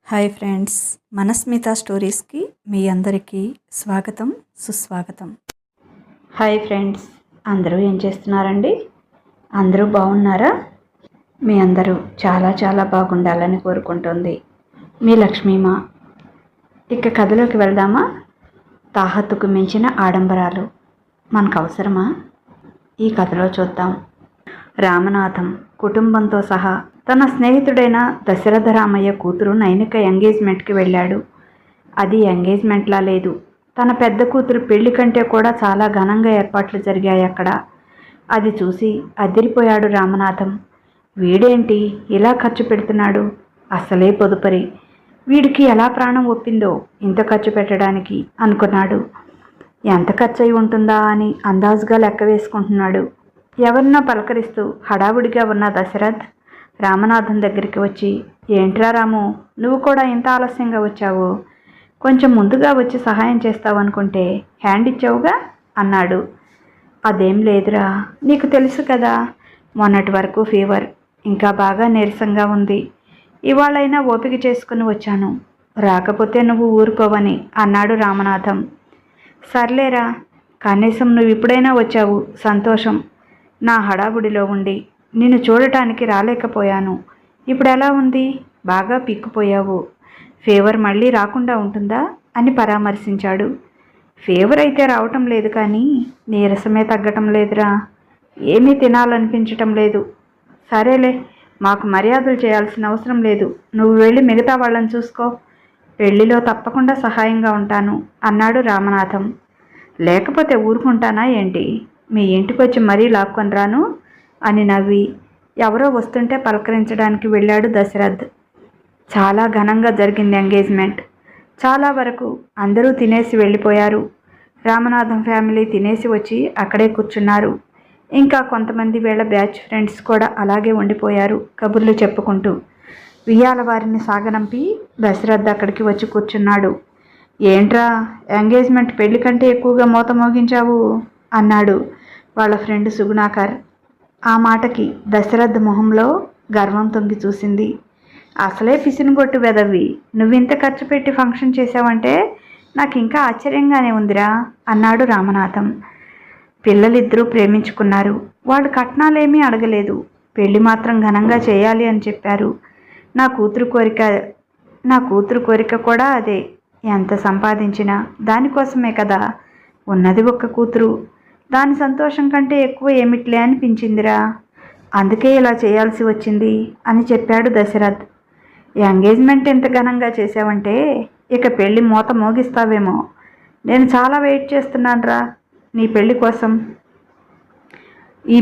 Hi friends, మనస్మిత స్టోరీస్కి మీ అందరికీ స్వాగతం, సుస్వాగతం. హాయ్ ఫ్రెండ్స్, అందరూ ఏం చేస్తున్నారండి? అందరూ బాగున్నారా? మీ అందరూ చాలా చాలా బాగుండాలని కోరుకుంటుంది మీ లక్ష్మీమా. ఇక కథలోకి వెళ్దామా? తాహతుకు మించిన ఆడంబరాలు మనకు అవసరమా? ఈ కథలో చూద్దాం. రామనాథం కుటుంబంతో సహా తన స్నేహితుడైన దశరథ రామయ్య కూతురు నైనిక ఎంగేజ్మెంట్కి వెళ్ళాడు. అది ఎంగేజ్మెంట్లా లేదు, తన పెద్ద కూతురు పెళ్లి కంటే కూడా చాలా ఘనంగా ఏర్పాట్లు జరిగాయి అక్కడ. అది చూసి అదిరిపోయాడు రామనాథం. వీడేంటి ఇలా ఖర్చు పెడుతున్నాడు? అసలే పొదుపరి, వీడికి ఎలా ప్రాణం ఒప్పిందో ఇంత ఖర్చు పెట్టడానికి అనుకున్నాడు. ఎంత ఖర్చు అయి ఉంటుందా అని అందాజుగా లెక్క వేసుకుంటున్నాడు. ఎవరినో పలకరిస్తూ హడావుడిగా ఉన్న దశరథ్ రామనాథం దగ్గరికి వచ్చి, ఏంట్రా రాము, నువ్వు కూడా ఇంత ఆలస్యంగా వచ్చావు? కొంచెం ముందుగా వచ్చి సహాయం చేస్తావనుకుంటే హ్యాండ్ ఇచ్చావుగా అన్నాడు. అదేం లేదురా, నీకు తెలుసు కదా, మొన్నటి వరకు ఫీవర్, ఇంకా బాగా నీరసంగా ఉంది. ఇవాళైనా ఓపిక చేసుకుని వచ్చాను, రాకపోతే నువ్వు ఊరుకోవని అన్నాడు రామనాథం. సర్లేరా, కనీసం నువ్వు ఇప్పుడైనా వచ్చావు, సంతోషం. నా హడావుడిలో ఉండి నిన్ను చూడటానికి రాలేకపోయాను. ఇప్పుడు ఎలా ఉంది? బాగా పిక్కుపోయావు. ఫీవర్ మళ్ళీ రాకుండా ఉంటుందా అని పరామర్శించాడు. ఫీవర్ అయితే రావటం లేదు, కానీ నీరసమే తగ్గటం లేదురా. ఏమీ తినాలనిపించటం లేదు. సరేలే, మాకు మర్యాదలు చేయాల్సిన అవసరం లేదు, నువ్వు వెళ్ళి మిగతా వాళ్ళని చూసుకో. పెళ్లిలో తప్పకుండా సహాయంగా ఉంటాను అన్నాడు రామనాథం. లేకపోతే ఊరుకుంటానా ఏంటి? మీ ఇంటికి వచ్చి మరీ లాక్కొని రాను అని నవ్వి ఎవరో వస్తుంటే పలకరించడానికి వెళ్ళాడు దశరథ్. చాలా ఘనంగా జరిగింది ఎంగేజ్మెంట్. చాలా వరకు అందరూ తినేసి వెళ్ళిపోయారు. రామనాథం ఫ్యామిలీ తినేసి వచ్చి అక్కడే కూర్చున్నారు. ఇంకా కొంతమంది వీళ్ళ బ్యాచ్ ఫ్రెండ్స్ కూడా అలాగే ఉండిపోయారు కబుర్లు చెప్పుకుంటూ. వియ్యాల వారిని సాగనంపి దశరథ్ అక్కడికి వచ్చి కూర్చున్నాడు. ఏంట్రా, ఎంగేజ్మెంట్ పెళ్లి కంటే ఎక్కువగా మోత మోగించావు అన్నాడు వాళ్ళ ఫ్రెండ్ సుగుణాకర్. ఆ మాటకి దశరథ్ మొహంలో గర్వం తొంగి చూసింది. అసలే పిసినుగొట్టు వెదవి, నువ్వింత ఖర్చు పెట్టి ఫంక్షన్ చేశావంటే నాకు ఇంకా ఆశ్చర్యంగానే ఉందిరా అన్నాడు రామనాథం. పిల్లలిద్దరూ ప్రేమించుకున్నారు. వాళ్ళు కట్నాలేమీ అడగలేదు, పెళ్లి మాత్రం ఘనంగా చేయాలి అని చెప్పారు. నా కూతురు కోరిక కూడా అదే. ఎంత సంపాదించినా దానికోసమే కదా, ఉన్నది ఒక్క కూతురు. దాని సంతోషం కంటే ఎక్కువ ఏమిట్లే అనిపించిందిరా, అందుకే ఇలా చేయాల్సి వచ్చింది అని చెప్పాడు దశరథ్. ఎంగేజ్మెంట్ ఎంత ఘనంగా చేసావంటే ఇక పెళ్ళి మోత మోగిస్తావేమో. నేను చాలా వెయిట్ చేస్తున్నానురా ఈ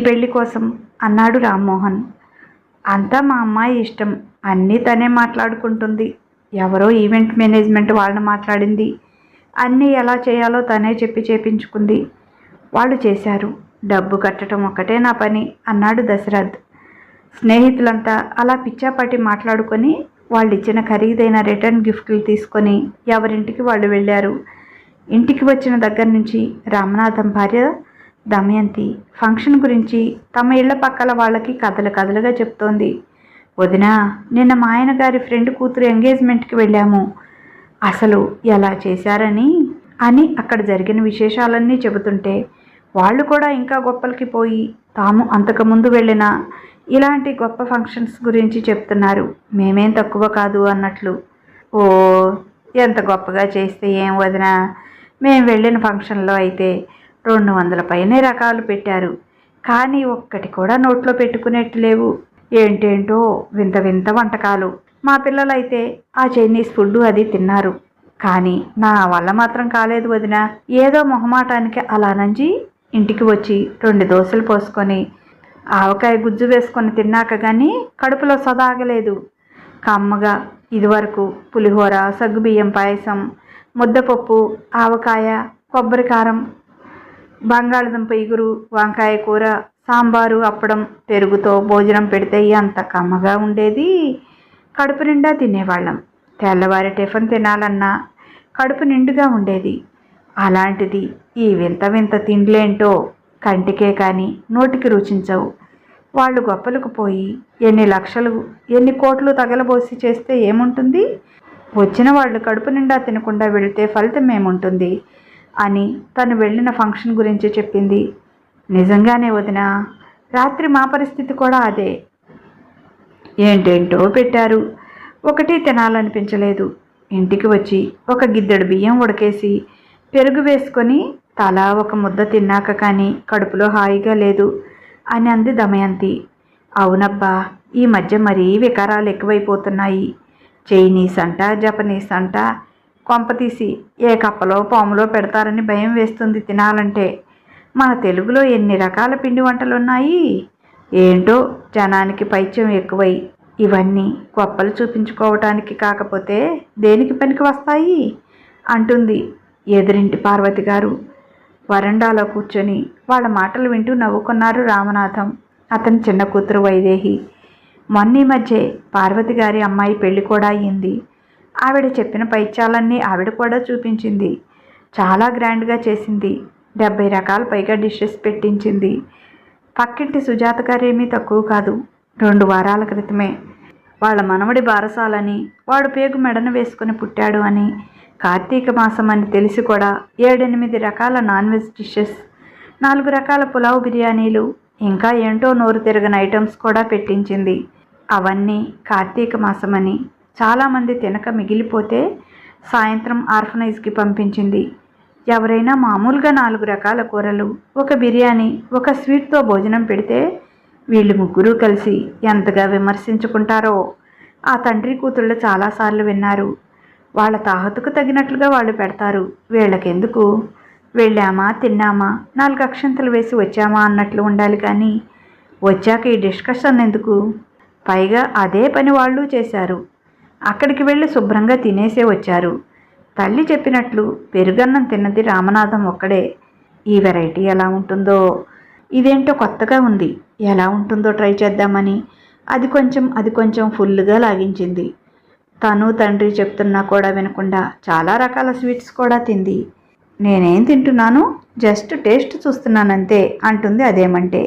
పెళ్ళి కోసం అన్నాడు రామ్మోహన్. అంతా మా అమ్మాయి ఇష్టం, అన్నీ తనే మాట్లాడుకుంటుంది. ఎవరో ఈవెంట్ మేనేజ్మెంట్ వాళ్ళని మాట్లాడింది. అన్నీ ఎలా చేయాలో తనే చెప్పి చేపించుకుంది. వాళ్ళు చేశారు. డబ్బు కట్టడం ఒక్కటే నా పని అన్నాడు దశరథ్. స్నేహితులంతా అలా పిచ్చాపాటి మాట్లాడుకొని వాళ్ళు ఇచ్చిన ఖరీదైన రిటర్న్ గిఫ్ట్లు తీసుకొని ఎవరింటికి వాళ్ళు వెళ్ళారు. ఇంటికి వచ్చిన దగ్గర నుంచి రామనాథం భార్య దమయంతి ఫంక్షన్ గురించి తమ ఇళ్ల పక్కల వాళ్ళకి కథలుగా చెప్తోంది. వదినా, నిన్న మా ఆయన గారి ఫ్రెండ్ కూతురు ఎంగేజ్మెంట్కి వెళ్ళాము. అసలు ఎలా చేశారని అని అక్కడ జరిగిన విశేషాలన్నీ చెబుతుంటే వాళ్ళు కూడా ఇంకా గొప్పలకి పోయి తాము అంతకుముందు వెళ్ళిన ఇలాంటి గొప్ప ఫంక్షన్స్ గురించి చెప్తున్నారు. మేమేం తక్కువ కాదు అన్నట్లు. ఓ, ఎంత గొప్పగా చేస్తే ఏం వదినా, మేము వెళ్ళిన ఫంక్షన్లో అయితే 200 పైనే రకాలు పెట్టారు, కానీ ఒక్కటి కూడా నోట్లో పెట్టుకునేట్టు లేవు. ఏంటేంటో వింత వింత వంటకాలు. మా పిల్లలైతే ఆ చైనీస్ ఫుడ్ అది తిన్నారు, కానీ నా వల్ల మాత్రం కాలేదు వదినా. ఏదో మొహమాటానికి అలా నంచి ఇంటికి వచ్చి 2 దోశలు పోసుకొని ఆవకాయ గుజ్జు వేసుకొని తిన్నాక కానీ కడుపులో సదాగలేదు. కమ్మగా ఇదివరకు పులిహోర, సగ్గుబియ్యం పాయసం, ముద్దపప్పు, ఆవకాయ, కొబ్బరి కారం, బంగాళదుంప ఇగురు, వంకాయ కూర, సాంబారు, అప్పడం, పెరుగుతో భోజనం పెడితే అంత కమ్మగా ఉండేది. కడుపు నిండా తినేవాళ్ళం. తెల్లవారి టిఫిన్ తినాలన్నా కడుపు నిండుగా ఉండేది. అలాంటిది ఈ వింత వింత తిండ్లేంటో కంటికే కానీ నోటికి రుచించవు. వాళ్ళు గొప్పలకు పోయి ఎన్ని లక్షలు ఎన్ని కోట్లు తగలబోసి చేస్తే ఏముంటుంది? వచ్చిన వాళ్ళు కడుపు నిండా తినకుండా వెళితే ఫలితం ఏముంటుంది అని తను వెళ్ళిన ఫంక్షన్ గురించి చెప్పింది. నిజంగానే వదినా, రాత్రి మా పరిస్థితి కూడా అదే. ఏంటేంటో పెట్టారు, ఒకటి తినాలనిపించలేదు. ఇంటికి వచ్చి ఒక గిద్దెడు బియ్యం ఉడకేసి పెరుగు వేసుకొని తలా ఒక ముద్ద తిన్నాక కానీ కడుపులో హాయిగా లేదు అని అంది దమయంతి. అవునబ్బా, ఈ మధ్య మరీ వికారాలు ఎక్కువైపోతున్నాయి. చైనీస్ అంట, జపనీస్ అంట, కొంపతీసి ఏ కప్పలో పాములో పెడతారని భయం వేస్తుంది తినాలంటే. మన తెలుగులో ఎన్ని రకాల పిండి వంటలున్నాయి. ఏంటో జనానికి పైత్యం ఎక్కువై ఇవన్నీ గొప్పలు చూపించుకోవటానికి కాకపోతే దేనికి పనికి వస్తాయి అంటుంది ఎదురింటి పార్వతి గారు. వరండాలో కూర్చొని వాళ్ళ మాటలు వింటూ నవ్వుకున్నారు రామనాథం, అతని చిన్న కూతురు వైదేహి. మొన్నీ మధ్య పార్వతి గారి అమ్మాయి పెళ్లి కూడా అయ్యింది. ఆవిడ చెప్పిన పైత్యాలన్నీ ఆవిడ కూడా చూపించింది. చాలా గ్రాండ్గా చేసింది. 70 రకాల పైగా డిషెస్ పెట్టించింది. పక్కింటి సుజాత గారేమీ తక్కువ కాదు. 2 వారాల క్రితమే వాళ్ళ మనవడి బారసాలని, వాడు పేగు మెడన వేసుకుని పుట్టాడు అని, కార్తీక మాసం అని తెలిసి కూడా 7-8 రకాల నాన్ వెజ్ డిషెస్, 4 రకాల పులావ్ బిర్యానీలు, ఇంకా ఏంటో నోరు తిరగని ఐటమ్స్ కూడా పెట్టించింది. అవన్నీ కార్తీక మాసమని చాలామంది తినక మిగిలిపోతే సాయంత్రం ఆర్ఫనైజ్కి పంపించింది. ఎవరైనా మామూలుగా 4 రకాల కూరలు, ఒక బిర్యానీ, ఒక స్వీట్తో భోజనం పెడితే వీళ్ళు ముగ్గురు కలిసి ఎంతగా విమర్శించుకుంటారో ఆ తండ్రి కూతుళ్ళు చాలాసార్లు విన్నారు. వాళ్ళ తాహతుకు తగినట్లుగా వాళ్ళు పెడతారు. వీళ్ళకెందుకు, వెళ్ళామా తిన్నామా 4 అక్షంతలు వేసి వచ్చామా అన్నట్లు ఉండాలి కానీ వచ్చాక ఈ డిస్కషన్ ఎందుకు? పైగా అదే పని వాళ్ళు చేశారు. అక్కడికి వెళ్ళి శుభ్రంగా తినేసే వచ్చారు. తల్లి చెప్పినట్లు పెరుగన్నం తిన్నది రామనాథం ఒక్కడే. ఈ వెరైటీ ఎలా ఉంటుందో, ఇదేంటో కొత్తగా ఉంది, ఎలా ఉంటుందో ట్రై చేద్దామని అది కొంచెం ఫుల్గా లాగించింది. తను తండ్రి చెప్తున్నా కూడా వినకుండా చాలా రకాల స్వీట్స్ కూడా తింది. నేనేం తింటున్నాను, జస్ట్ టేస్ట్ చూస్తున్నానంతే అంటుంది అదేమంటే.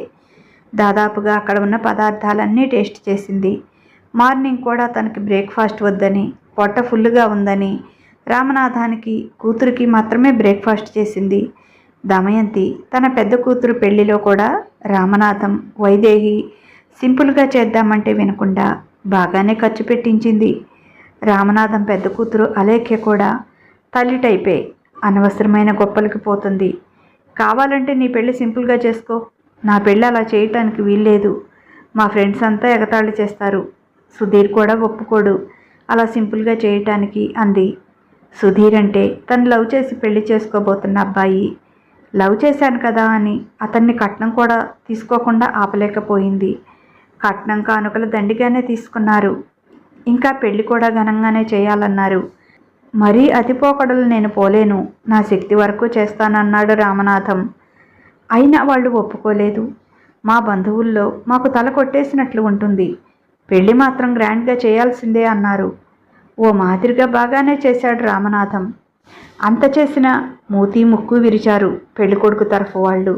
దాదాపుగా అక్కడ ఉన్న పదార్థాలన్నీ టేస్ట్ చేసింది. మార్నింగ్ కూడా తనకి బ్రేక్ఫాస్ట్ వద్దని, పొట్ట ఫుల్గా ఉందని రామనాథానికి కూతురికి మాత్రమే బ్రేక్ఫాస్ట్ చేసింది. దమయంతి తన పెద్ద కూతురు పెళ్లిలో కూడా రామనాథం, వైదేహి సింపుల్గా చేద్దామంటే వినకుండా బాగానే ఖర్చు పెట్టించింది. రామనాథం పెద్ద కూతురు అలేఖ్య కూడా తల్లి టైపే, అనవసరమైన గొప్పలకి పోతుంది. కావాలంటే నీ పెళ్ళి సింపుల్గా చేసుకో, నా పెళ్ళి అలా చేయటానికి వీల్లేదు, మా ఫ్రెండ్స్ అంతా ఎగతాళి చేస్తారు, సుధీర్ కూడా ఒప్పుకోడు అలా సింపుల్గా చేయటానికి అంది. సుధీర్ అంటే తను లవ్ చేసి పెళ్లి చేసుకోబోతున్న అబ్బాయి. లవ్ చేశాను కదా అని అతన్ని కట్నం కూడా తీసుకోకుండా ఆపలేకపోయింది. కట్నం కానుకలు దండిగానే తీసుకున్నారు. ఇంకా పెళ్లి కూడా ఘనంగానే చేయాలన్నారు. మరీ అతిపోకడలు నేను పోలేను, నా శక్తి వరకు చేస్తానన్నాడు రామనాథం. అయినా వాళ్ళు ఒప్పుకోలేదు. మా బంధువుల్లో మాకు తల కొట్టేసినట్లు ఉంటుంది, పెళ్లి మాత్రం గ్రాండ్గా చేయాల్సిందే అన్నారు. ఓ మాదిరిగా బాగానే చేశాడు రామనాథం. అంత చేసిన మూతి ముక్కు విరిచారు పెళ్ళికొడుకు తరఫు వాళ్ళు.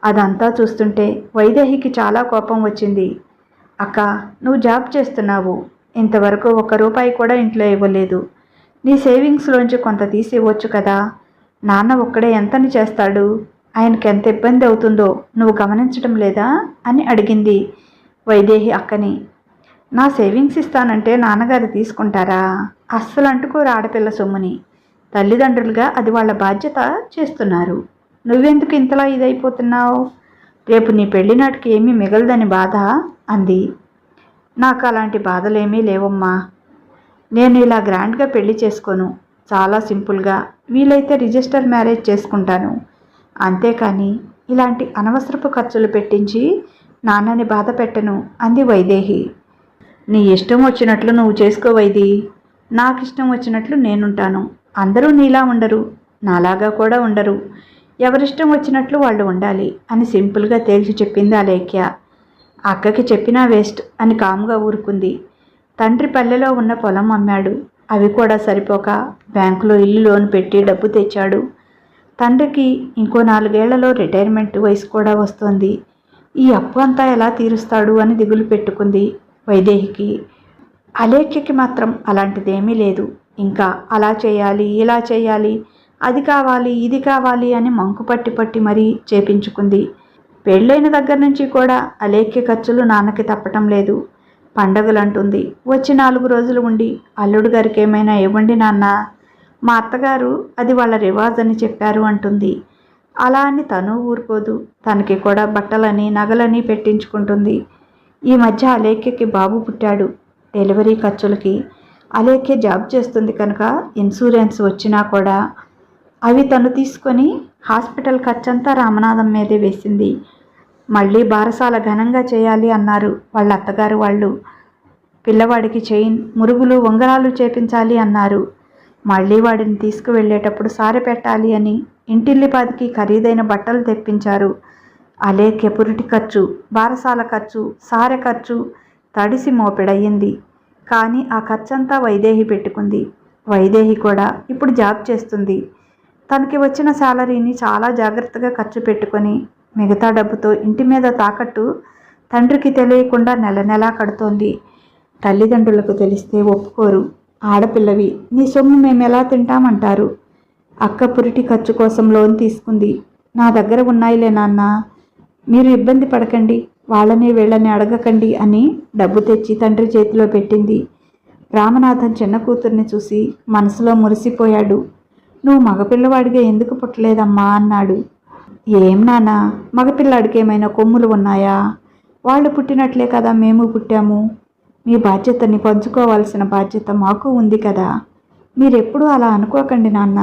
అదంతా చూస్తుంటే వైదేహికి చాలా కోపం వచ్చింది. అక్క, నువ్వు జాబ్ చేస్తున్నావు, ఇంతవరకు 1 రూపాయి కూడా ఇంట్లో ఇవ్వలేదు. నీ సేవింగ్స్లోంచి కొంత తీసి ఇవ్వచ్చు కదా. నాన్న ఒక్కడే ఎంతని చేస్తాడు, ఆయనకి ఎంత ఇబ్బంది అవుతుందో నువ్వు గమనించడం లేదా అని అడిగింది వైదేహి అక్కని. నా సేవింగ్స్ ఇస్తానంటే నాన్నగారు తీసుకుంటారా? అస్సలు అంటుకోరు ఆడపిల్ల సొమ్ముని. తల్లిదండ్రులుగా అది వాళ్ళ బాధ్యత చేస్తున్నారు. నువ్వెందుకు ఇంతలా ఇదైపోతున్నావు? రేపు నీ పెళ్లి నాటికి ఏమీ మిగలదని బాధ అంది. నాకు అలాంటి బాధలేమీ లేవమ్మా. నేను ఇలా గ్రాండ్గా పెళ్లి చేసుకోను, చాలా సింపుల్గా, వీలైతే రిజిస్టర్ మ్యారేజ్ చేసుకుంటాను. అంతేకాని ఇలాంటి అనవసరపు ఖర్చులు పెట్టించి నాన్నని బాధ పెట్టను అంది వైదేహి. నీ ఇష్టం వచ్చినట్లు నువ్వు చేసుకో వైది, నాకు ఇష్టం వచ్చినట్లు నేనుంటాను. అందరూ నీలా ఉండరు, నాలాగా కూడా ఉండరు. ఎవరిష్టం వచ్చినట్లు వాళ్ళు ఉండాలి అని సింపుల్గా తేల్చి చెప్పింది అలేఖ్య. అక్కకి చెప్పినా వేస్ట్ అని కాముగా ఊరుకుంది. తండ్రి పల్లెలో ఉన్న పొలం అమ్మాడు. అవి కూడా సరిపోక బ్యాంకులో ఇల్లు లోన్ పెట్టి డబ్బు తెచ్చాడు. తండ్రికి ఇంకో 4 ఏళ్లలో రిటైర్మెంట్ వయసు కూడా వస్తోంది. ఈ అప్పు అంతా ఎలా తీరుస్తాడు అని దిగులు పెట్టుకుంది వైదేహికి. అలేఖ్యకి మాత్రం అలాంటిదేమీ లేదు. ఇంకా అలా చేయాలి, ఇలా చేయాలి, అది కావాలి, ఇది కావాలి అని మంకు పట్టి పట్టి మరీ చేపించుకుంది. పెళ్ళైన దగ్గర నుంచి కూడా అలేఖ్య ఖర్చులు నాన్నకి తప్పటం లేదు. పండగలంటుంది, వచ్చి 4 రోజులు ఉండి అల్లుడు గారికి ఏమైనా ఇవ్వండి నాన్న, మా అత్తగారు అది వాళ్ళ రివాజ్ అని చెప్పారు అంటుంది. అలా అని తను ఊరుకోదు. తనకి కూడా బట్టలని నగలని పెట్టించుకుంటుంది. ఈ మధ్య అలేఖ్యకి బాబు పుట్టాడు. డెలివరీ ఖర్చులకి అలేఖ్య జాబ్ చేస్తుంది కనుక ఇన్సూరెన్స్ వచ్చినా కూడా అవి తను తీసుకొని హాస్పిటల్ ఖర్చంతా రామనాథం మీదే వేసింది. మళ్ళీ బారసాల ఘనంగా చేయాలి అన్నారు వాళ్ళ అత్తగారు వాళ్ళు. పిల్లవాడికి చైన్, మురుగులు, ఉంగరాలు చేపించాలి అన్నారు. మళ్ళీ వాడిని తీసుకువెళ్ళేటప్పుడు సారె పెట్టాలి అని ఇంటిల్లిపాదికి ఖరీదైన బట్టలు తెప్పించారు. అలేఖ్య పురిటి ఖర్చు, బారసాల ఖర్చు, సారె ఖర్చు తడిసి మోపెడయ్యింది. కానీ ఆ ఖర్చంతా వైదేహి పెట్టుకుంది. వైదేహి కూడా ఇప్పుడు జాబ్ చేస్తుంది. తనకి వచ్చిన శాలరీని చాలా జాగ్రత్తగా ఖర్చు పెట్టుకొని మిగతా డబ్బుతో ఇంటి మీద తాకట్టు తండ్రికి తెలియకుండా నెల నెలా కడుతోంది. తల్లిదండ్రులకు తెలిస్తే ఒప్పుకోరు. ఆడపిల్లవి, నీ సొమ్ము మేము ఎలా తింటామంటారు. అక్క పురిటి ఖర్చు కోసం లోన్ తీసుకుంది. నా దగ్గర ఉన్నాయిలే నాన్న, మీరు ఇబ్బంది పడకండి, వాళ్ళని వీళ్ళని అడగకండి అని డబ్బు తెచ్చి తండ్రి చేతిలో పెట్టింది. రామనాథన్ చిన్న కూతుర్ని చూసి మనసులో మురిసిపోయాడు. నువ్వు మగపిల్లవాడిగా ఎందుకు పుట్టలేదమ్మా అన్నాడు. ఏం నాన్న, మగపిల్లాడికి ఏమైనా కొమ్ములు ఉన్నాయా? వాళ్ళు పుట్టినట్లే కదా మేము పుట్టాము. మీ బాధ్యతని పంచుకోవాల్సిన బాధ్యత మాకు ఉంది కదా. మీరెప్పుడూ అలా అనుకోకండి నాన్న.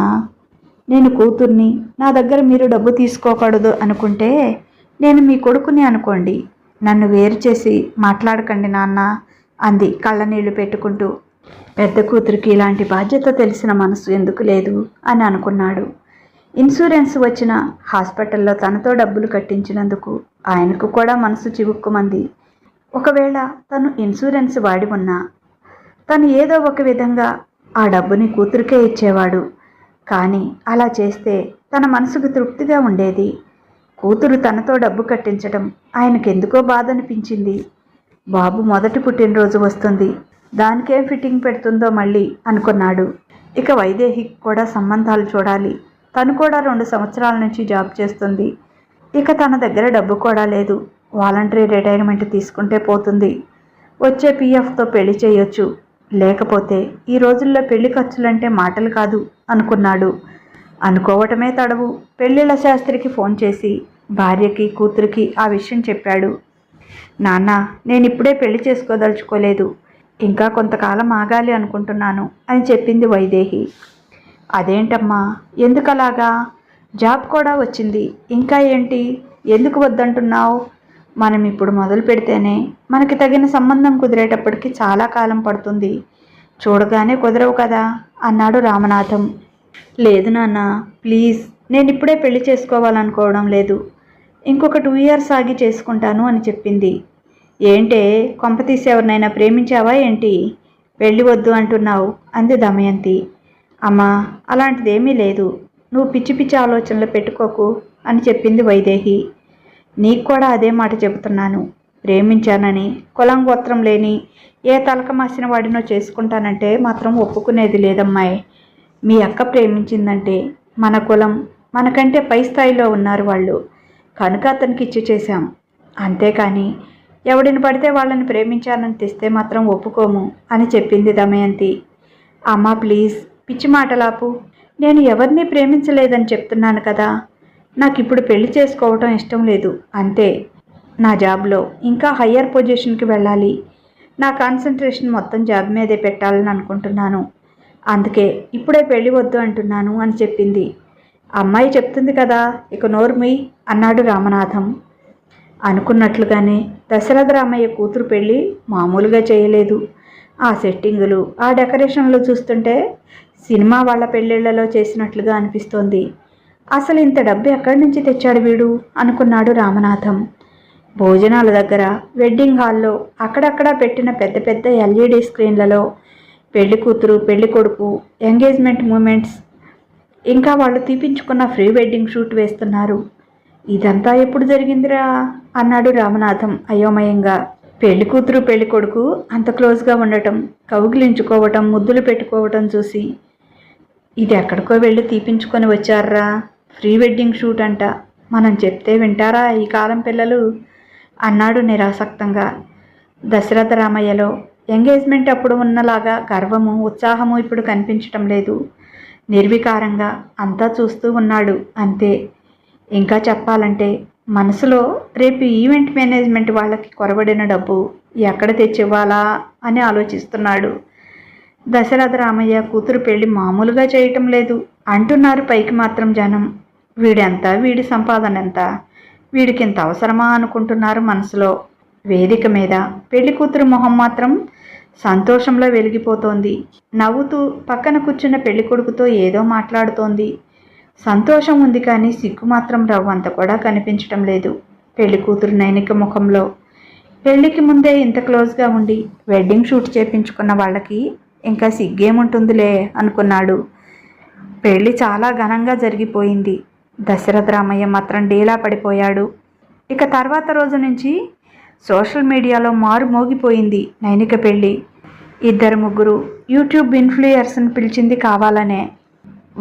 నేను కూతుర్ని, నా దగ్గర మీరు డబ్బు తీసుకోకూడదు అనుకుంటే నేను మీ కొడుకుని అనుకోండి. నన్ను వేరు చేసి మాట్లాడకండి నాన్న అంది కళ్ళనీళ్లు పెట్టుకుంటూ. పెద్ద కూతురికి ఇలాంటి బాధ్యత తెలిసిన మనసు ఎందుకు లేదు అని అనుకున్నాడు. ఇన్సూరెన్స్ వచ్చిన హాస్పిటల్లో తనతో డబ్బులు కట్టించినందుకు ఆయనకు కూడా మనసు చివుక్కుమంది. ఒకవేళ తను ఇన్సూరెన్స్ వాడి ఉన్నా తను ఏదో ఒక విధంగా ఆ డబ్బుని కూతురికే ఇచ్చేవాడు. కానీ అలా చేస్తే తన మనసుకు తృప్తిగా ఉండేది. కూతురు తనతో డబ్బు కట్టించడం ఆయనకెందుకో బాధ అనిపించింది. బాబు మొదటి పుట్టినరోజు వస్తుంది, దానికేం ఫిట్టింగ్ పెడుతుందో మళ్ళీ అనుకున్నాడు. ఇక వైదేహికి కూడా సంబంధాలు చూడాలి. తను కూడా 2 సంవత్సరాల నుంచి జాబ్ చేస్తుంది. ఇక తన దగ్గర డబ్బు కూడా లేదు. వాలంటరీ రిటైర్మెంట్ తీసుకుంటే పోతుంది. వచ్చే పిఎఫ్తో పెళ్లి చేయొచ్చు. లేకపోతే ఈ రోజుల్లో పెళ్లి ఖర్చులంటే మాటలు కాదు అనుకున్నాడు. అనుకోవటమే తడవు. పెళ్ళిళ్ళ శాస్త్రికి ఫోన్ చేసి భార్యకి కూతురికి ఆ విషయం చెప్పాడు. నాన్న, నేనిప్పుడే పెళ్లి చేసుకోదలుచుకోలేదు, ఇంకా కొంతకాలం ఆగాలి అనుకుంటున్నాను అని చెప్పింది వైదేహి. అదేంటమ్మా, ఎందుకలాగా? జాబ్ కూడా వచ్చింది, ఇంకా ఏంటి, ఎందుకు వద్దంటున్నావు? మనం ఇప్పుడు మొదలు పెడితేనే మనకి తగిన సంబంధం కుదిరేటప్పటికి చాలా కాలం పడుతుంది. చూడగానే కుదరవు కదా అన్నాడు రామనాథం. లేదు నాన్న, ప్లీజ్, నేను ఇప్పుడే పెళ్లి చేసుకోవాలనుకోవడం లేదు. ఇంకొక 2 ఇయర్స్ ఆగి చేసుకుంటాను అని చెప్పింది. ఏంటే, కొంపతీసి ఎవరినైనా ప్రేమించావా ఏంటి? పెళ్ళి వద్దు అంటున్నావు అంది దమయంతి. అమ్మా, అలాంటిదేమీ లేదు, నువ్వు పిచ్చి పిచ్చి ఆలోచనలు పెట్టుకోకు అని చెప్పింది వైదేహి. నీకు కూడా అదే మాట చెబుతున్నాను. ప్రేమించానని కులం గోత్రం లేని ఏ తలక మాసిన వాడినో చేసుకుంటానంటే మాత్రం ఒప్పుకునేది లేదమ్మాయి. మీ అక్క ప్రేమించిందంటే మన కులం, మనకంటే పై స్థాయిలో ఉన్నారు వాళ్ళు కనుక అతనికి ఇచ్చి చేశాం. అంతేకాని ఎవడిని పడితే వాళ్ళని ప్రేమించానని తెస్తే మాత్రం ఒప్పుకోము అని చెప్పింది దమయంతి. అమ్మ ప్లీజ్, పిచ్చి మాటలాపు. నేను ఎవరిని ప్రేమించలేదని చెప్తున్నాను కదా. నాకు ఇప్పుడు పెళ్లి చేసుకోవటం ఇష్టం లేదు, అంతే. నా జాబ్లో ఇంకా హయ్యర్ పొజిషన్కి వెళ్ళాలి. నా కాన్సన్ట్రేషన్ మొత్తం జాబ్ మీదే పెట్టాలని అనుకుంటున్నాను. అందుకే ఇప్పుడే పెళ్లి వద్దు అంటున్నాను అని చెప్పింది. అమ్మాయి చెప్తుంది కదా, ఇక నోర్మి అన్నాడు రామనాథం. అనుకున్నట్లుగానే దశరథరామయ్య కూతురు పెళ్ళి మామూలుగా చేయలేదు. ఆ సెట్టింగులు, ఆ డెకరేషన్లు చూస్తుంటే సినిమా వాళ్ళ పెళ్ళిళ్లలో చేసినట్లుగా అనిపిస్తోంది. అసలు ఇంత డబ్బు ఎక్కడి నుంచి తెచ్చాడు వీడు అనుకున్నాడు రామనాథం. భోజనాల దగ్గర, వెడ్డింగ్ హాల్లో అక్కడక్కడ పెట్టిన పెద్ద పెద్ద ఎల్ఈడి స్క్రీన్లలో పెళ్లి కూతురు, పెళ్లి కొడుకు, ఎంగేజ్మెంట్ మూమెంట్స్, ఇంకా వాళ్ళు తీపించుకున్న ప్రీ వెడ్డింగ్ షూట్ వేస్తున్నారు. ఇదంతా ఎప్పుడు జరిగిందిరా అన్నాడు రామనాథం అయోమయంగా. పెళ్లి కూతురు పెళ్లి కొడుకు అంత క్లోజ్గా ఉండటం, కౌగిలించుకోవటం, ముద్దులు పెట్టుకోవటం చూసి ఇది ఎక్కడికో వెళ్ళి తీపించుకొని వచ్చారా, ప్రీ వెడ్డింగ్ షూట్ అంట, మనం చెప్తే వింటారా ఈ కాలం పిల్లలు అన్నాడు నిరాసక్తంగా. దశరథ రామయ్యలో ఎంగేజ్మెంట్ అప్పుడు ఉన్నలాగా గర్వము, ఉత్సాహము ఇప్పుడు కనిపించటం లేదు. నిర్వికారంగా అంతా చూస్తూ ఉన్నాడు అంతే. ఇంకా చెప్పాలంటే మనసులో రేపు ఈవెంట్ మేనేజ్మెంట్ వాళ్ళకి కొరబడిన డబ్బు ఎక్కడ తెచ్చివ్వాలా అని ఆలోచిస్తున్నాడు. దశరథ రామయ్య కూతురు పెళ్లి మామూలుగా చేయటం లేదు అంటున్నారు పైకి మాత్రం జనం. వీడెంత, వీడి సంపాదన ఎంత, వీడికింత అవసరమా అనుకుంటున్నారు మనసులో. వేదిక మీద పెళ్లి కూతురు మొహం మాత్రం సంతోషంలో వెలిగిపోతోంది. నవ్వుతూ పక్కన కూర్చున్న పెళ్లి కొడుకుతో ఏదో మాట్లాడుతోంది. సంతోషం ఉంది కానీ సిగ్గు మాత్రం రవ్వంత కూడా కనిపించటం లేదు పెళ్లి కూతురు నైనిక ముఖంలో. పెళ్లికి ముందే ఇంత క్లోజ్గా ఉండి వెడ్డింగ్ షూట్ చేపించుకున్న వాళ్ళకి ఇంకా సిగ్గేముంటుందిలే అనుకున్నాడు. పెళ్లి చాలా ఘనంగా జరిగిపోయింది. దశరథ రామయ్య మాత్రం డీలా పడిపోయాడు. ఇక తర్వాత రోజు నుంచి సోషల్ మీడియాలో మారు మోగిపోయింది నైనిక పెళ్ళి. 2-3 యూట్యూబ్ ఇన్ఫ్లుయర్స్ని పిలిచింది కావాలనే.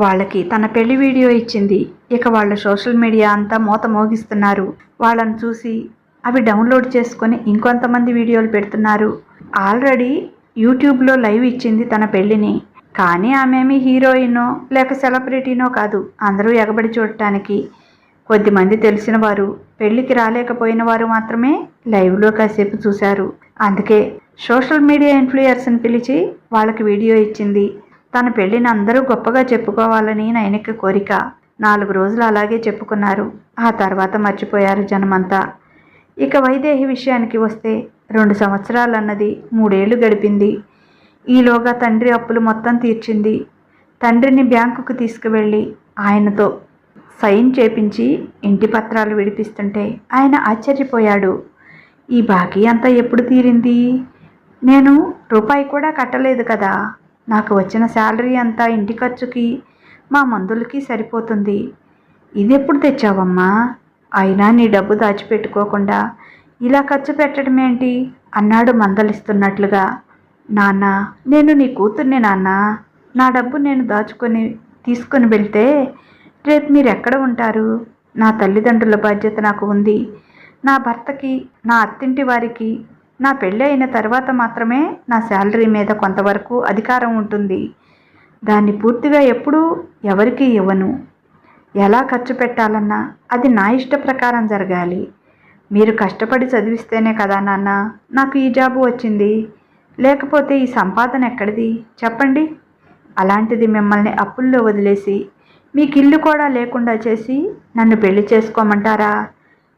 వాళ్ళకి తన పెళ్లి వీడియో ఇచ్చింది. ఇక వాళ్ళ సోషల్ మీడియా అంతా మోత మోగిస్తున్నారు. వాళ్ళని చూసి అవి డౌన్లోడ్ చేసుకొని ఇంకొంతమంది వీడియోలు పెడుతున్నారు. ఆల్రెడీ యూట్యూబ్లో లైవ్ ఇచ్చింది తన పెళ్ళిని. కానీ ఆమెమి హీరోయినో లేక సెలబ్రిటీనో కాదు, అందరూ ఎగబడి చూడటానికి. కొద్దిమంది తెలిసిన వారు, పెళ్లికి రాలేకపోయిన వారు మాత్రమే లైవ్లో కాసేపు చూశారు. అందుకే సోషల్ మీడియా ఇన్ఫ్లుయర్స్ని పిలిచి వాళ్ళకి వీడియో ఇచ్చింది. తన పెళ్లిని అందరూ గొప్పగా చెప్పుకోవాలని నైనిక కోరిక. 4 రోజులు అలాగే చెప్పుకున్నారు. ఆ తర్వాత మర్చిపోయారు జనమంతా. ఇక వైదేహి విషయానికి వస్తే 2 సంవత్సరాలన్నది 3 ఏళ్లు గడిపింది. ఈలోగా తండ్రి అప్పులు మొత్తం తీర్చింది. తండ్రిని బ్యాంకుకు తీసుకువెళ్ళి ఆయనతో సైన్ చేపించి ఇంటి పత్రాలు విడిపిస్తుంటే ఆయన ఆశ్చర్యపోయాడు. ఈ బాకీ అంతా ఎప్పుడు తీరింది? నేను రూపాయి కూడా కట్టలేదు కదా. నాకు వచ్చిన శాలరీ అంతా ఇంటి ఖర్చుకి, మా మందులకి సరిపోతుంది. ఇది ఎప్పుడు తెచ్చావమ్మా? అయినా నీ డబ్బు దాచిపెట్టుకోకుండా ఇలా ఖర్చు పెట్టడం ఏంటి అన్నాడు మందలిస్తున్నట్లుగా. నాన్న, నేను నీ కూతుర్ని నాన్న. నా డబ్బు నేను తీసుకొని వెళ్తే రేపు మీరు ఎక్కడ ఉంటారు? నా తల్లిదండ్రుల బాధ్యత నాకు ఉంది. నా భర్తకి, నా అత్తింటి వారికి నా పెళ్ళి అయిన తర్వాత మాత్రమే నా శాలరీ మీద కొంతవరకు అధికారం ఉంటుంది. దాన్ని పూర్తిగా ఎప్పుడూ ఎవరికీ ఇవ్వను. ఎలా ఖర్చు పెట్టాలన్నా అది నా ఇష్ట ప్రకారం జరగాలి. మీరు కష్టపడి చదివిస్తేనే కదా నాన్న నాకు ఈ జాబు వచ్చింది. లేకపోతే ఈ సంపాదన ఎక్కడిది చెప్పండి? అలాంటిది మిమ్మల్ని అప్పుల్లో వదిలేసి మీకు ఇల్లు కూడా లేకుండా చేసి నన్ను పెళ్లి చేసుకోమంటారా?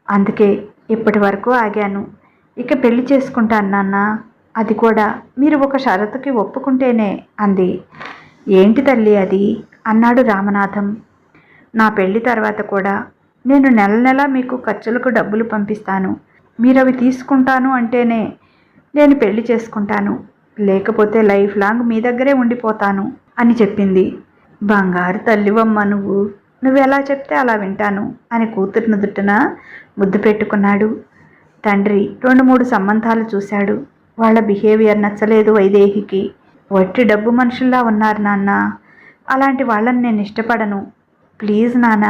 అందుకే ఇప్పటి వరకు ఆగాను. ఇక పెళ్లి చేసుకుంటాను నాన్న. అది కూడా మీరు ఒక షరతుకి ఒప్పుకుంటేనే అంది. ఏంటి తల్లి అది అన్నాడు రామనాథం. నా పెళ్లి తర్వాత కూడా నేను నెల మీకు ఖర్చులకు డబ్బులు పంపిస్తాను. మీరు అవి తీసుకుంటాను అంటేనే నేను పెళ్లి చేసుకుంటాను. లేకపోతే లైఫ్ లాంగ్ మీ దగ్గరే ఉండిపోతాను అని చెప్పింది. బంగారు తల్లివమ్మ నువ్వెలా చెప్తే అలా వింటాను అని కూతురు నుదుటిన ముద్దు పెట్టుకున్నాడు. తండ్రి 2-3 సంబంధాలు చూశాడు. వాళ్ళ బిహేవియర్ నచ్చలేదు వైదేహికి. వట్టి డబ్బు మనుషుల్లా ఉన్నారు నాన్న. అలాంటి వాళ్ళని నేను ఇష్టపడను. ప్లీజ్ నాన్న,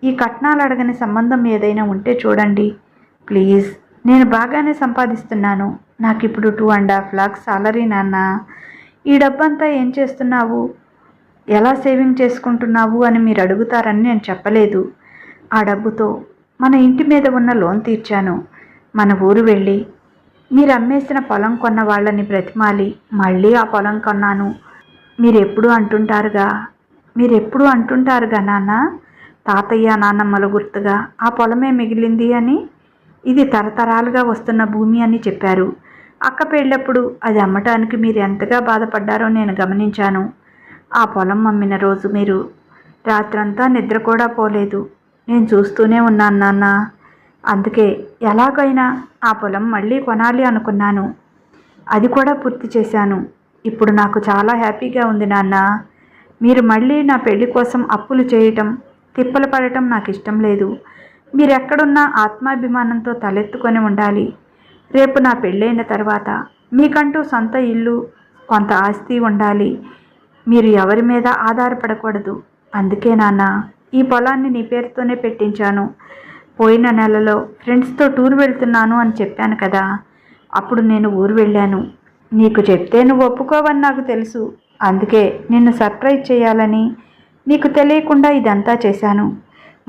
ఈ కట్నాలు అడగని సంబంధం ఏదైనా ఉంటే చూడండి ప్లీజ్. నేను బాగానే సంపాదిస్తున్నాను. నాకు ఇప్పుడు 2.5 lakhs సాలరీ నాన్న. ఈ డబ్బంతా ఏం చేస్తున్నావు, ఎలా సేవింగ్ చేసుకుంటున్నావు అని మీరు అడుగుతారని నేను చెప్పలేదు. ఆ డబ్బుతో మన ఇంటి మీద ఉన్న లోన్ తీర్చాను. మన ఊరు వెళ్ళి మీరు అమ్మేసిన పొలం కొన్న వాళ్ళని బ్రతిమాలి మళ్ళీ ఆ పొలం కొన్నాను. మీరెప్పుడు అంటుంటారుగా నాన్న, తాతయ్య నాన్నమ్మల గుర్తుగా ఆ పొలమే మిగిలింది అని. ఇది తరతరాలుగా వస్తున్న భూమి అని చెప్పారు. అక్క పెళ్ళప్పుడు అది అమ్మటానికి మీరు ఎంతగా బాధపడ్డారో నేను గమనించాను. ఆ పొలం అమ్మిన రోజు మీరు రాత్రంతా నిద్ర కూడా పోలేదు. నేను చూస్తూనే ఉన్నాను నాన్న. అందుకే ఎలాగైనా ఆ పొలం మళ్ళీ కొనాలి అనుకున్నాను. అది కూడా పూర్తి చేశాను. ఇప్పుడు నాకు చాలా హ్యాపీగా ఉంది నాన్న. మీరు మళ్ళీ నా పెళ్లి కోసం అప్పులు చేయటం, తిప్పలు పడటం నాకు ఇష్టం లేదు. మీరెక్కడున్నా ఆత్మాభిమానంతో తలెత్తుకొని ఉండాలి. రేపు నా పెళ్ళైన తర్వాత మీకంటూ సొంత ఇల్లు, కొంత ఆస్తి ఉండాలి. మీరు ఎవరి మీద ఆధారపడకూడదు. అందుకే నాన్న ఈ పొలాన్ని నీ పేరుతోనే పెట్టించాను. పోయిన నెలలో ఫ్రెండ్స్తో టూర్ వెళ్తున్నాను అని చెప్పాను కదా, అప్పుడు నేను ఊరు వెళ్ళాను. నీకు చెప్తే నువ్వు ఒప్పుకోవని నాకు తెలుసు. అందుకే నిన్ను సర్ప్రైజ్ చేయాలని నీకు తెలియకుండా ఇదంతా చేశాను.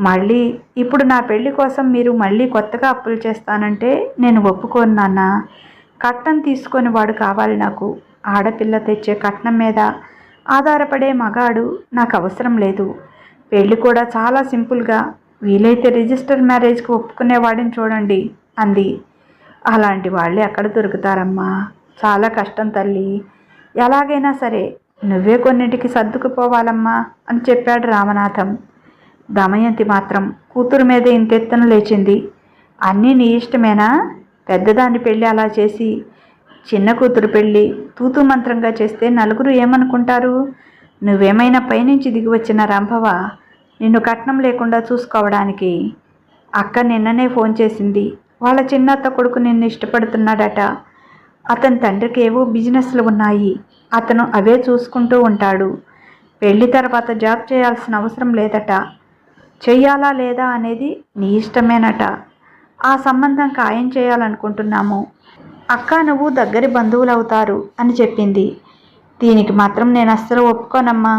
మళ్ళీ ఇప్పుడు నా పెళ్లి కోసం మీరు మళ్ళీ కొత్తగా అప్పులు చేస్తానంటే నేను ఒప్పుకోను నాన్న. కట్నం తీసుకొని వాడు కావాలి నాకు. ఆడపిల్ల తెచ్చే కట్నం మీద ఆధారపడే మగాడు నాకు అవసరం లేదు. పెళ్ళి కూడా చాలా సింపుల్గా, వీలైతే రిజిస్టర్ మ్యారేజ్కి ఒప్పుకునేవాడిని చూడండి అంది. అలాంటి వాళ్ళే ఎక్కడ దొరుకుతారమ్మా? చాలా కష్టం తల్లి. ఎలాగైనా సరే నువ్వే కొన్నింటికి సర్దుకుపోవాలమ్మా అని చెప్పాడు రామనాథం. దమయంతి మాత్రం కూతురు మీద ఇంతెత్తున లేచింది. అన్నీ నీ ఇష్టమేనా? పెద్దదాని పెళ్ళి అలా చేసి చిన్న కూతురు పెళ్ళి తూతూ మంత్రంగా చేస్తే నలుగురు ఏమనుకుంటారు? నువ్వేమైనా పైనుంచి దిగి వచ్చిన రంభవా నిన్ను కట్నం లేకుండా చూసుకోవడానికి? అక్క నిన్ననే ఫోన్ చేసింది. వాళ్ళ చిన్నత్త కొడుకు నిన్ను ఇష్టపడుతున్నాడట. అతని తండ్రికి ఏవో బిజినెస్లు ఉన్నాయి. అతను అవే చూసుకుంటూ ఉంటాడు. పెళ్లి తర్వాత జాబ్ చేయాల్సిన అవసరం లేదట. చెయ్యాలా లేదా అనేది నీ ఇష్టమేనట. ఆ సంబంధం ఖాయం చేయాలనుకుంటున్నాము. అక్క నువ్వు దగ్గరి బంధువులు అవుతారు అని చెప్పింది. దీనికి మాత్రం నేను అస్సలు ఒప్పుకోనమ్మా.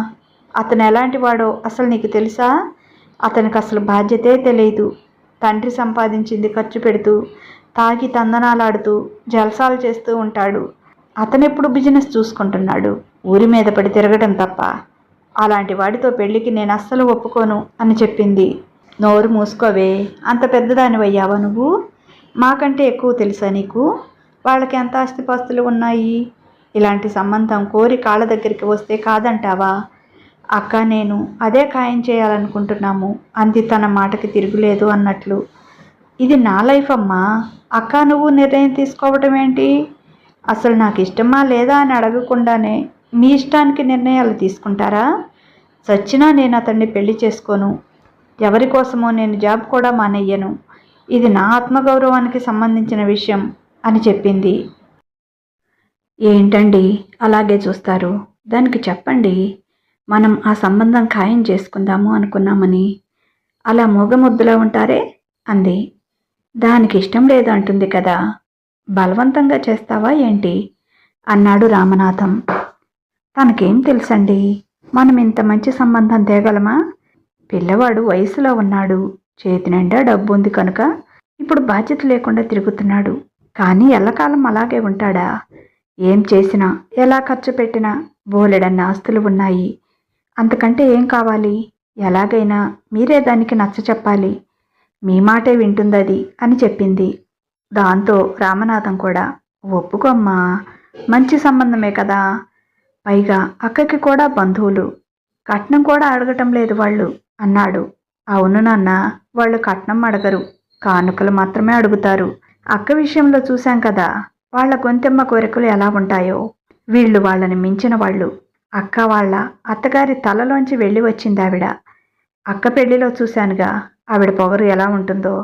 అతను ఎలాంటి వాడో అసలు నీకు తెలుసా? అతనికి అసలు బాధ్యతే తెలియదు. తండ్రి సంపాదించింది ఖర్చు పెడుతూ, తాగి తందనాలాడుతూ, జల్సాలు చేస్తూ ఉంటాడు. అతనెప్పుడు బిజినెస్ చూసుకుంటున్నాడు? ఊరి మీద పడి తిరగడం తప్ప. అలాంటి వాడితో పెళ్ళికి నేను అస్సలు ఒప్పుకోను అని చెప్పింది. నోరు మూసుకోవే. అంత పెద్దదానివయ్యావా నువ్వు? మాకంటే ఎక్కువ తెలుసా నీకు? వాళ్ళకి ఎంత ఆస్తిపాస్తులు ఉన్నాయి? ఇలాంటి సంబంధం కోరి కాళ్ళ దగ్గరికి వస్తే కాదంటావా? అక్క నేను అదే ఖాయం చేయాలనుకుంటున్నాము అంది తన మాటకి తిరుగులేదు అన్నట్లు. ఇది నా లైఫ్ అమ్మా. అక్క నువ్వు నిర్ణయం తీసుకోవటం ఏంటి? అసలు నాకు ఇష్టమా లేదా అని అడగకుండానే మీ ఇష్టానికి నిర్ణయాలు తీసుకుంటారా? చచ్చినా నేను అతన్ని పెళ్లి చేసుకోను. ఎవరి కోసమో నేను జాబ్ కూడా మానేయ్యను. ఇది నా ఆత్మగౌరవానికి సంబంధించిన విషయం అని చెప్పింది. ఏంటండి అలాగే చూస్తారు? దానికి చెప్పండి. మనం ఆ సంబంధం ఖాయం చేసుకుందాము అనుకున్నామని. అలా మూగముద్దులా ఉంటారే అంది. దానికి ఇష్టం లేదు అంటుంది కదా, బలవంతంగా చేస్తావా ఏంటి అన్నాడు రామనాథం. తనకేం తెలుసండి, మనం ఇంత మంచి సంబంధం తేగలమా? పిల్లవాడు వయసులో ఉన్నాడు, చేతి నిండా డబ్బు ఉంది కనుక ఇప్పుడు బాధ్యత లేకుండా తిరుగుతున్నాడు. కానీ ఎల్లకాలం అలాగే ఉంటాడా? ఏం చేసినా ఎలా ఖర్చు పెట్టినా బోలెడన్న ఆస్తులు ఉన్నాయి. అంతకంటే ఏం కావాలి? ఎలాగైనా మీరే దానికి నచ్చ చెప్పాలి. మీ మాటే వింటుందది అని చెప్పింది. దాంతో రామనాథం కూడా ఒప్పుకోమ్మా, మంచి సంబంధమే కదా, పైగా అక్కకి కూడా బంధువులు, కట్నం కూడా అడగటం లేదు వాళ్ళు అన్నాడు. అవును నాన్న, వాళ్ళు కట్నం అడగరు, కానుకలు మాత్రమే అడుగుతారు. అక్క విషయంలో చూశాం కదా, వాళ్ళ గొంతెమ్మ కోరికలు ఎలా ఉంటాయో. వీళ్ళు వాళ్ళని మించిన వాళ్ళు. అక్క వాళ్ళ అత్తగారి తలలోంచి వెళ్ళి వచ్చింది ఆవిడ. అక్క పెళ్లిలో చూశానుగా ఆవిడ పొగరు ఎలా ఉంటుందో.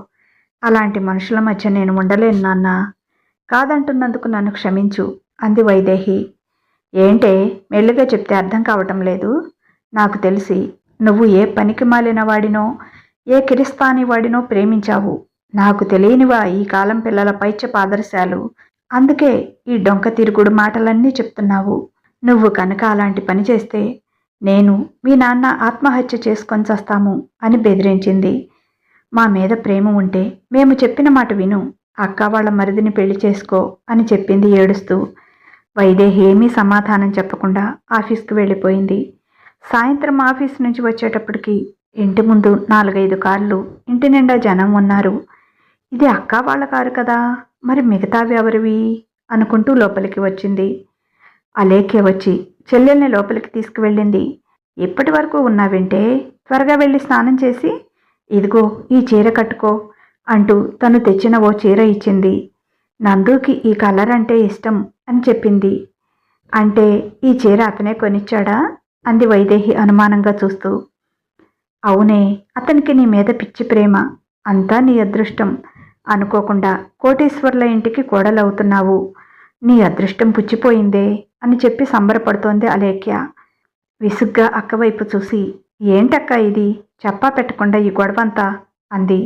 అలాంటి మనుషుల మధ్య నేను ఉండలేను నాన్న. కాదంటున్నందుకు నన్ను క్షమించు అంది వైదేహి. ఏంటే మెల్లిగా చెప్తే అర్థం కావటం లేదు? నాకు తెలిసి నువ్వు ఏ పనికి మాలిన వాడినో, ఏ కిరిస్తాని వాడినో ప్రేమించావు. నాకు తెలియనివా ఈ కాలం పిల్లల పైత్యపు ఆదర్శాలు? అందుకే ఈ డొంక తిరుగుడు మాటలన్నీ చెప్తున్నావు. నువ్వు కనుక అలాంటి పని చేస్తే నేను మీ నాన్న ఆత్మహత్య చేసుకొని చస్తాము అని బెదిరించింది. మా మీద ప్రేమ ఉంటే మేము చెప్పిన మాట విను, అక్క వాళ్ళ మరిదిని పెళ్లి చేసుకో అని చెప్పింది ఏడుస్తూ. వైదేహి ఏమీ సమాధానం చెప్పకుండా ఆఫీస్కి వెళ్ళిపోయింది. సాయంత్రం ఆఫీస్ నుంచి వచ్చేటప్పటికి ఇంటి ముందు 4-5 కార్లు, ఇంటి నిండా జనం ఉన్నారు. ఇది అక్క వాళ్ళ కారు కదా, మరి మిగతావి ఎవరివి అనుకుంటూ లోపలికి వచ్చింది. అలేఖ్య వచ్చి చెల్లెల్ని లోపలికి తీసుకువెళ్ళింది. ఇప్పటి వరకు ఉన్నావంటే త్వరగా వెళ్ళి స్నానం చేసి ఇదిగో ఈ చీర కట్టుకో అంటూ తను తెచ్చిన ఓ చీర ఇచ్చింది. నందుకి ఈ కలర్ అంటే ఇష్టం అని చెప్పింది. అంటే ఈ చీర అతనే కొనిచ్చాడా అంది వైదేహి అనుమానంగా చూస్తూ. అవునే, అతనికి నీ మీద పిచ్చి ప్రేమ, అంతా నీ అదృష్టం అనుకోకుండా కోటీశ్వర్ల ఇంటికి కోడలవుతున్నావు. నీ అదృష్టం పుచ్చిపోయిందే అని చెప్పి సంబరపడుతోంది అలేఖ్య. విసుగ్గా అక్కవైపు చూసి, ఏంటక్క ఇది, చెప్పా పెట్టకుండా ఈ గొడవంతా అంది.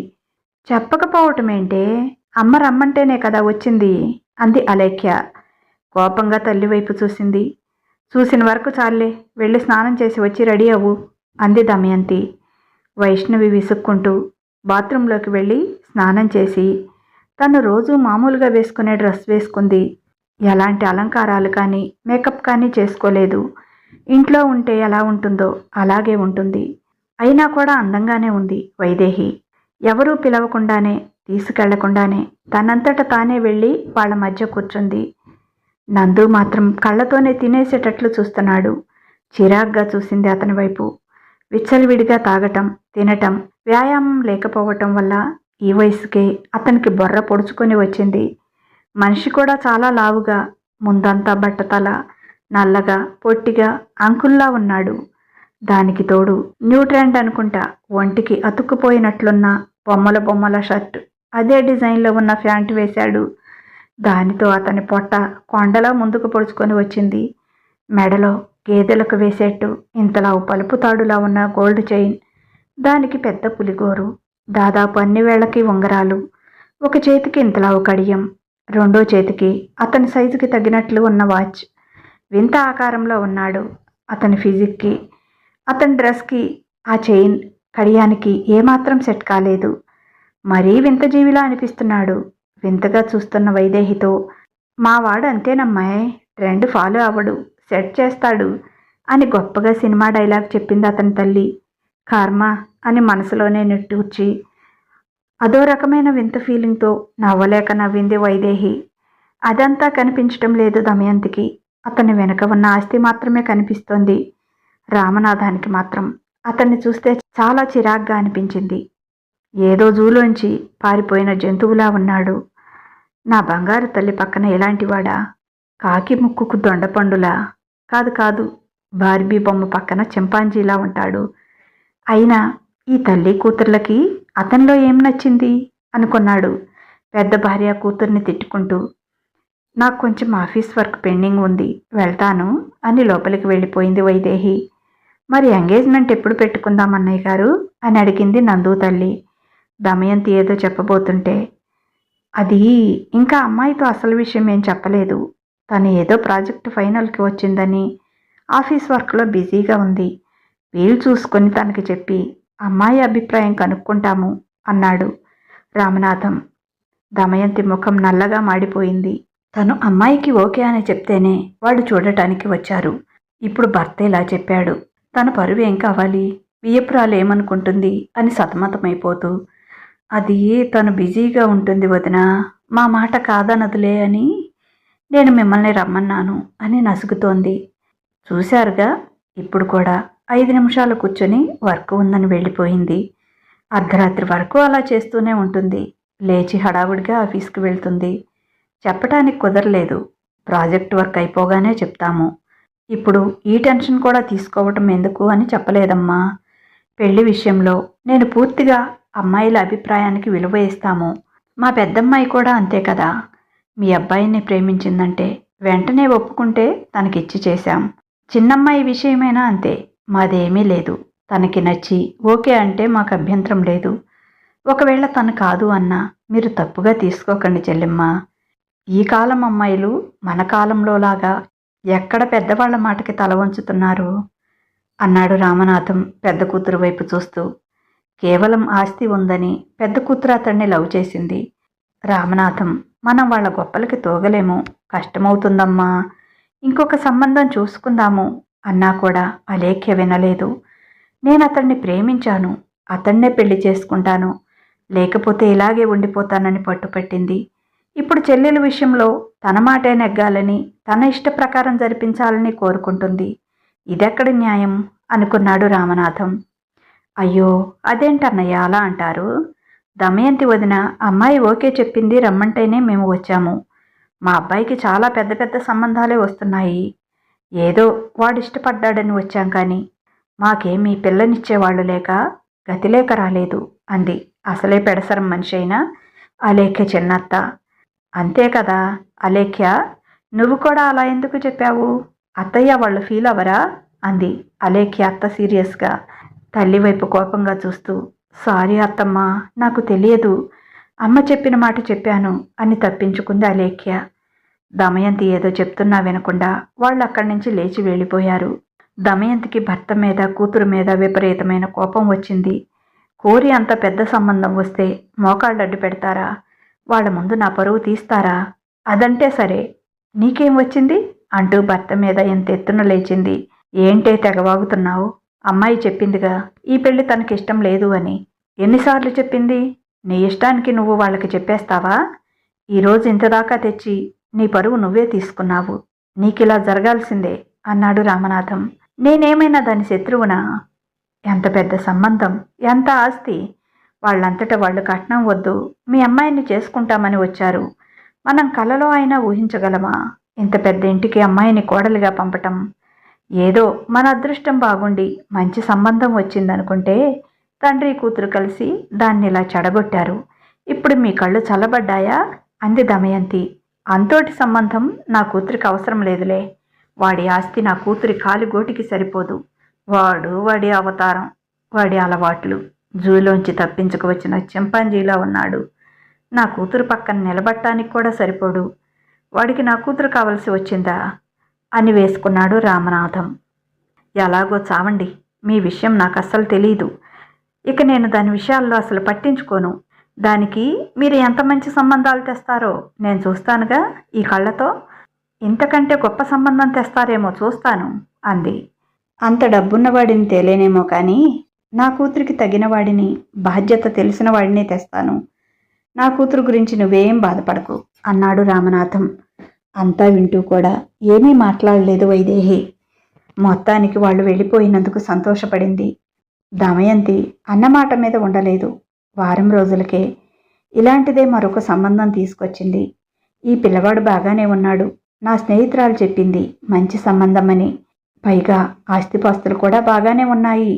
చెప్పకపోవటమేంటే, అమ్మ రమ్మంటేనే కదా వచ్చింది అంది అలేఖ్య. కోపంగా తల్లివైపు చూసింది. చూసిన వరకు చాలే, వెళ్ళి స్నానం చేసి వచ్చి రెడీ అవ్వు అంది దమయంతి. వైష్ణవి విసుక్కుంటూ బాత్రూంలోకి వెళ్ళి స్నానం చేసి తను రోజు మామూలుగా వేసుకునే డ్రెస్ వేసుకుంది. ఎలాంటి అలంకారాలు కానీ మేకప్ కానీ చేసుకోలేదు. ఇంట్లో ఉంటే ఎలా ఉంటుందో అలాగే ఉంటుంది. అయినా కూడా అందంగానే ఉంది వైదేహి. ఎవరూ పిలవకుండానే తీసుకెళ్లకుండానే తనంతట తానే వెళ్ళి వాళ్ళ మధ్య కూర్చుంది. నందు మాత్రం కళ్ళతోనే తినేసేటట్లు చూస్తున్నాడు. చిరాగ్గా చూసింది అతని వైపు. విచ్చలవిడిగా తాగటం, తినటం, వ్యాయామం లేకపోవటం వల్ల ఈ వయసుకే అతనికి బొర్ర పొడుచుకొని వచ్చింది. మనిషి కూడా చాలా లావుగా, ముందంతా బట్టతల, నల్లగా, పొట్టిగా, అంకుల్లా ఉన్నాడు. దానికి తోడు న్యూట్రెంట్ అనుకుంటా ఒంటికి అతుక్కుపోయినట్లున్న బొమ్మల షర్ట్, అదే డిజైన్లో ఉన్న ప్యాంటు వేశాడు. దానితో అతని పొట్ట కొండలా ముందుకు పొడుచుకొని వచ్చింది. మెడలో గేదెలకు వేసేట్టు ఇంతలా పలుపు తాడులా ఉన్న గోల్డ్ చైన్, దానికి పెద్ద పులిగోరు, దాదాపు అన్ని వేళ్లకి ఉంగరాలు, ఒక చేతికి ఇంతలా కడియం, రెండో చేతికి అతని సైజుకి తగినట్లు ఉన్న వాచ్. వింత ఆకారంలో ఉన్నాడు. అతని ఫిజిక్కి, అతని డ్రెస్కి ఆ చైన్, కడియానికి ఏమాత్రం సెట్ కాలేదు. మరీ వింత జీవిలా అనిపిస్తున్నాడు. వింతగా చూస్తున్న వైదేహితో, మా వాడు అంతేనమ్మాయ్, ట్రెండ్ ఫాలో అవ్వడు, సెట్ చేస్తాడు అని గొప్పగా సినిమా డైలాగ్ చెప్పింది అతని తల్లి. కర్మ అని మనసులోనే నిట్టూర్చి అదో రకమైన వింత ఫీలింగ్తో నవ్వలేక నవ్వింది వైదేహి. అదంతా కనిపించటం లేదు దమయంతికి. అతని వెనుక ఉన్న ఆస్తి మాత్రమే కనిపిస్తోంది. రామనాథానికి మాత్రం అతన్ని చూస్తే చాలా చిరాగ్గా అనిపించింది. ఏదో జూలోంచి పారిపోయిన జంతువులా ఉన్నాడు. నా బంగారు తల్లి పక్కన ఎలాంటివాడా? కాకి ముక్కుకు దొండపండులా? కాదు, బార్బీ బొమ్మ పక్కన చింపాంజీలా ఉంటాడు. అయినా ఈ తల్లి కూతుర్లకి అతనిలో ఏం నచ్చింది అనుకున్నాడు. పెద్ద భార్య కూతుర్ని తిట్టుకుంటూ, నాకు కొంచెం ఆఫీస్ వర్క్ పెండింగ్ ఉంది, వెళ్తాను అని లోపలికి వెళ్ళిపోయింది వైదేహి. మరి ఎంగేజ్మెంట్ ఎప్పుడు పెట్టుకుందాం అన్నయ్య గారు అని అడిగింది నందు తల్లి. దమయంతి ఏదో చెప్పబోతుంటే, అది ఇంకా అమ్మాయితో అసలు విషయం ఏం చెప్పలేదు. తను ఏదో ప్రాజెక్టు ఫైనల్కి వచ్చిందని ఆఫీస్ వర్క్లో బిజీగా ఉంది. వీలు చూసుకొని తనకి చెప్పి అమ్మాయి అభిప్రాయం కనుక్కుంటాము అన్నాడు రామనాథం. దమయంతి ముఖం నల్లగా మాడిపోయింది. తను అమ్మాయికి ఓకే అని చెప్తేనే వాళ్ళు చూడటానికి వచ్చారు. ఇప్పుడు భర్త ఇలా చెప్పాడు. తన పరువు ఏం కావాలి, వియ్యపురాలు ఏమనుకుంటుంది అని సతమతమైపోతూ, అది తను బిజీగా ఉంటుంది వదిన, మా మాట కాదనదులే అని నేను మిమ్మల్ని రమ్మన్నాను అని నసుగుతోంది. చూశారుగా, ఇప్పుడు కూడా 5 నిమిషాలు కూర్చొని వర్క్ ఉందని వెళ్ళిపోయింది. అర్ధరాత్రి వరకు అలా చేస్తూనే ఉంటుంది. లేచి హడావుడిగా ఆఫీస్కి వెళ్తుంది. చెప్పటానికి కుదరలేదు. ప్రాజెక్ట్ వర్క్ అయిపోగానే చెప్తాము. ఇప్పుడు ఈ టెన్షన్ కూడా తీసుకోవటం ఎందుకు అని చెప్పలేదమ్మా. పెళ్లి విషయంలో నేను పూర్తిగా అమ్మాయిల అభిప్రాయానికి విలువ ఇస్తాము. మా పెద్దమ్మాయి కూడా అంతే కదా. మీ అబ్బాయిని ప్రేమించిందంటే వెంటనే ఒప్పుకుంటే తనకిచ్చి చేశాం. చిన్నమ్మాయి విషయమైనా అంతే, మాదేమీ లేదు. తనకి నచ్చి ఓకే అంటే మాకు అభ్యంతరం లేదు. ఒకవేళ తను కాదు అన్నా మీరు తప్పుగా తీసుకోకండి చెల్లెమ్మ. ఈ కాలం అమ్మాయిలు మన కాలంలోలాగా ఎక్కడ పెద్దవాళ్ల మాటకి తల వంచుతున్నారు అన్నాడు రామనాథం పెద్ద కూతురు వైపు చూస్తూ. కేవలం ఆస్తి ఉందని పెద్ద కూతురు అతన్ని లవ్ చేసింది. రామనాథం, మనం వాళ్ళ గొప్పలకి తోగలేము, కష్టమవుతుందమ్మా, ఇంకొక సంబంధం చూసుకుందాము అన్నా కూడా అలేఖ్య వినలేదు. నేను అతన్ని ప్రేమించాను, అతన్నే పెళ్లి చేసుకుంటాను, లేకపోతే ఇలాగే ఉండిపోతానని పట్టుపట్టింది. ఇప్పుడు చెల్లెల విషయంలో తన మాటే నెగ్గాలని, తన ఇష్ట ప్రకారం జరిపించాలని కోరుకుంటుంది. ఇదెక్కడి న్యాయం అనుకున్నాడు రామనాథం. అయ్యో, అదేంటన్నయ్య అలా అంటారు? దమయంతి వదిన అమ్మాయి ఓకే చెప్పింది, రమ్మంటేనే మేము వచ్చాము. మా అబ్బాయికి చాలా పెద్ద పెద్ద సంబంధాలే వస్తున్నాయి. ఏదో వాడు ఇష్టపడ్డాడని వచ్చాం, కానీ మాకేమీ పిల్లనిచ్చేవాళ్ళు లేక గతిలేక రాలేదు అంది. అసలే పెడసరం మనిషి అయినా అలేఖ్య చిన్నత్త. అంతే కదా అలేఖ్య, నువ్వు కూడా అలా ఎందుకు చెప్పావు? అత్తయ్య వాళ్ళు ఫీల్ అవ్వరా అంది అలేఖ్య అత్త సీరియస్గా, తల్లి వైపు కోపంగా చూస్తూ. సారీ అత్తమ్మ, నాకు తెలియదు, అమ్మ చెప్పిన మాట చెప్పాను అని తప్పించుకుంది అలేఖ్య. దమయంతి ఏదో చెప్తున్నా వినకుండా వాళ్ళు అక్కడి నుంచి లేచి వెళ్ళిపోయారు. దమయంతికి భర్త మీద కూతురు మీద విపరీతమైన కోపం వచ్చింది. కోరి అంత పెద్ద సంబంధం వస్తే మోకాళ్ళు అడ్డు పెడతారా? వాళ్ళ ముందు నా పరువు తీస్తారా? అదంటే సరే, నీకేం వచ్చింది అంటూ భర్త మీద ఎంత ఎత్తున లేచింది. ఏంటే తెగవాగుతున్నావు? అమ్మాయి చెప్పిందిగా ఈ పెళ్లి తనకిష్టం లేదు అని. ఎన్నిసార్లు చెప్పింది? నీ ఇష్టానికి నువ్వు వాళ్ళకి చెప్పేస్తావా? ఈరోజు ఇంతదాకా తెచ్చి నీ పరువు నువ్వే తీసుకున్నావు. నీకిలా జరగాల్సిందే అన్నాడు రామనాథం. నేనేమైనా దాని శత్రువునా? ఎంత పెద్ద సంబంధం, ఎంత ఆస్తి! వాళ్ళంతటా వాళ్ళు కట్నం వద్దు, మీ అమ్మాయిని చేసుకుంటామని వచ్చారు. మనం కలలో అయినా ఊహించగలమా ఇంత పెద్ద ఇంటికి అమ్మాయిని కోడలిగా పంపటం? ఏదో మన అదృష్టం బాగుండి మంచి సంబంధం వచ్చిందనుకుంటే తండ్రి కూతురు కలిసి దాన్ని ఇలా చెడగొట్టారు. ఇప్పుడు మీ కళ్ళు చల్లబడ్డాయా అంది దమయంతి. అంతోటి సంబంధం నా కూతురికి అవసరం లేదులే. వాడి ఆస్తి నా కూతురి కాలిగోటికి సరిపోదు. వాడి అవతారం, వాడి అలవాట్లు, జూలోంచి తప్పించుకు వచ్చిన చింపాంజీలా ఉన్నాడు. నా కూతురు పక్కన నిలబట్టానికి కూడా సరిపోడు. వాడికి నా కూతురు కావలసి వచ్చిందా అని వేసుకున్నాడు రామనాథం. ఎలాగో చావండి, మీ విషయం నాకు అస్సలు తెలీదు. ఇక నేను దాని విషయాల్లో అసలు పట్టించుకోను. దానికి మీరు ఎంత మంచి సంబంధాలు తెస్తారో నేను చూస్తానుగా ఈ కళ్ళతో. ఇంతకంటే గొప్ప సంబంధం తెస్తారేమో చూస్తాను అంది. అంత డబ్బున్నవాడిని తేలేనేమో కానీ నా కూతురికి తగిన వాడిని, బాధ్యత తెలిసిన వాడిని తెస్తాను. నా కూతురు గురించి నువ్వేం బాధపడకు అన్నాడు రామనాథం. అంతా వింటూ కూడా ఏమీ మాట్లాడలేదు వైదేహి. మొత్తానికి వాళ్ళు వెళ్ళిపోయినందుకు సంతోషపడింది. దమయంతి అన్నమాట మీద ఉండలేదు. వారం రోజులకే ఇలాంటిదే మరొక సంబంధం తీసుకొచ్చింది. ఈ పిల్లవాడు బాగానే ఉన్నాడు, నా స్నేహితురాలు చెప్పింది మంచి సంబంధమని, పైగా ఆస్తిపాస్తులు కూడా బాగానే ఉన్నాయి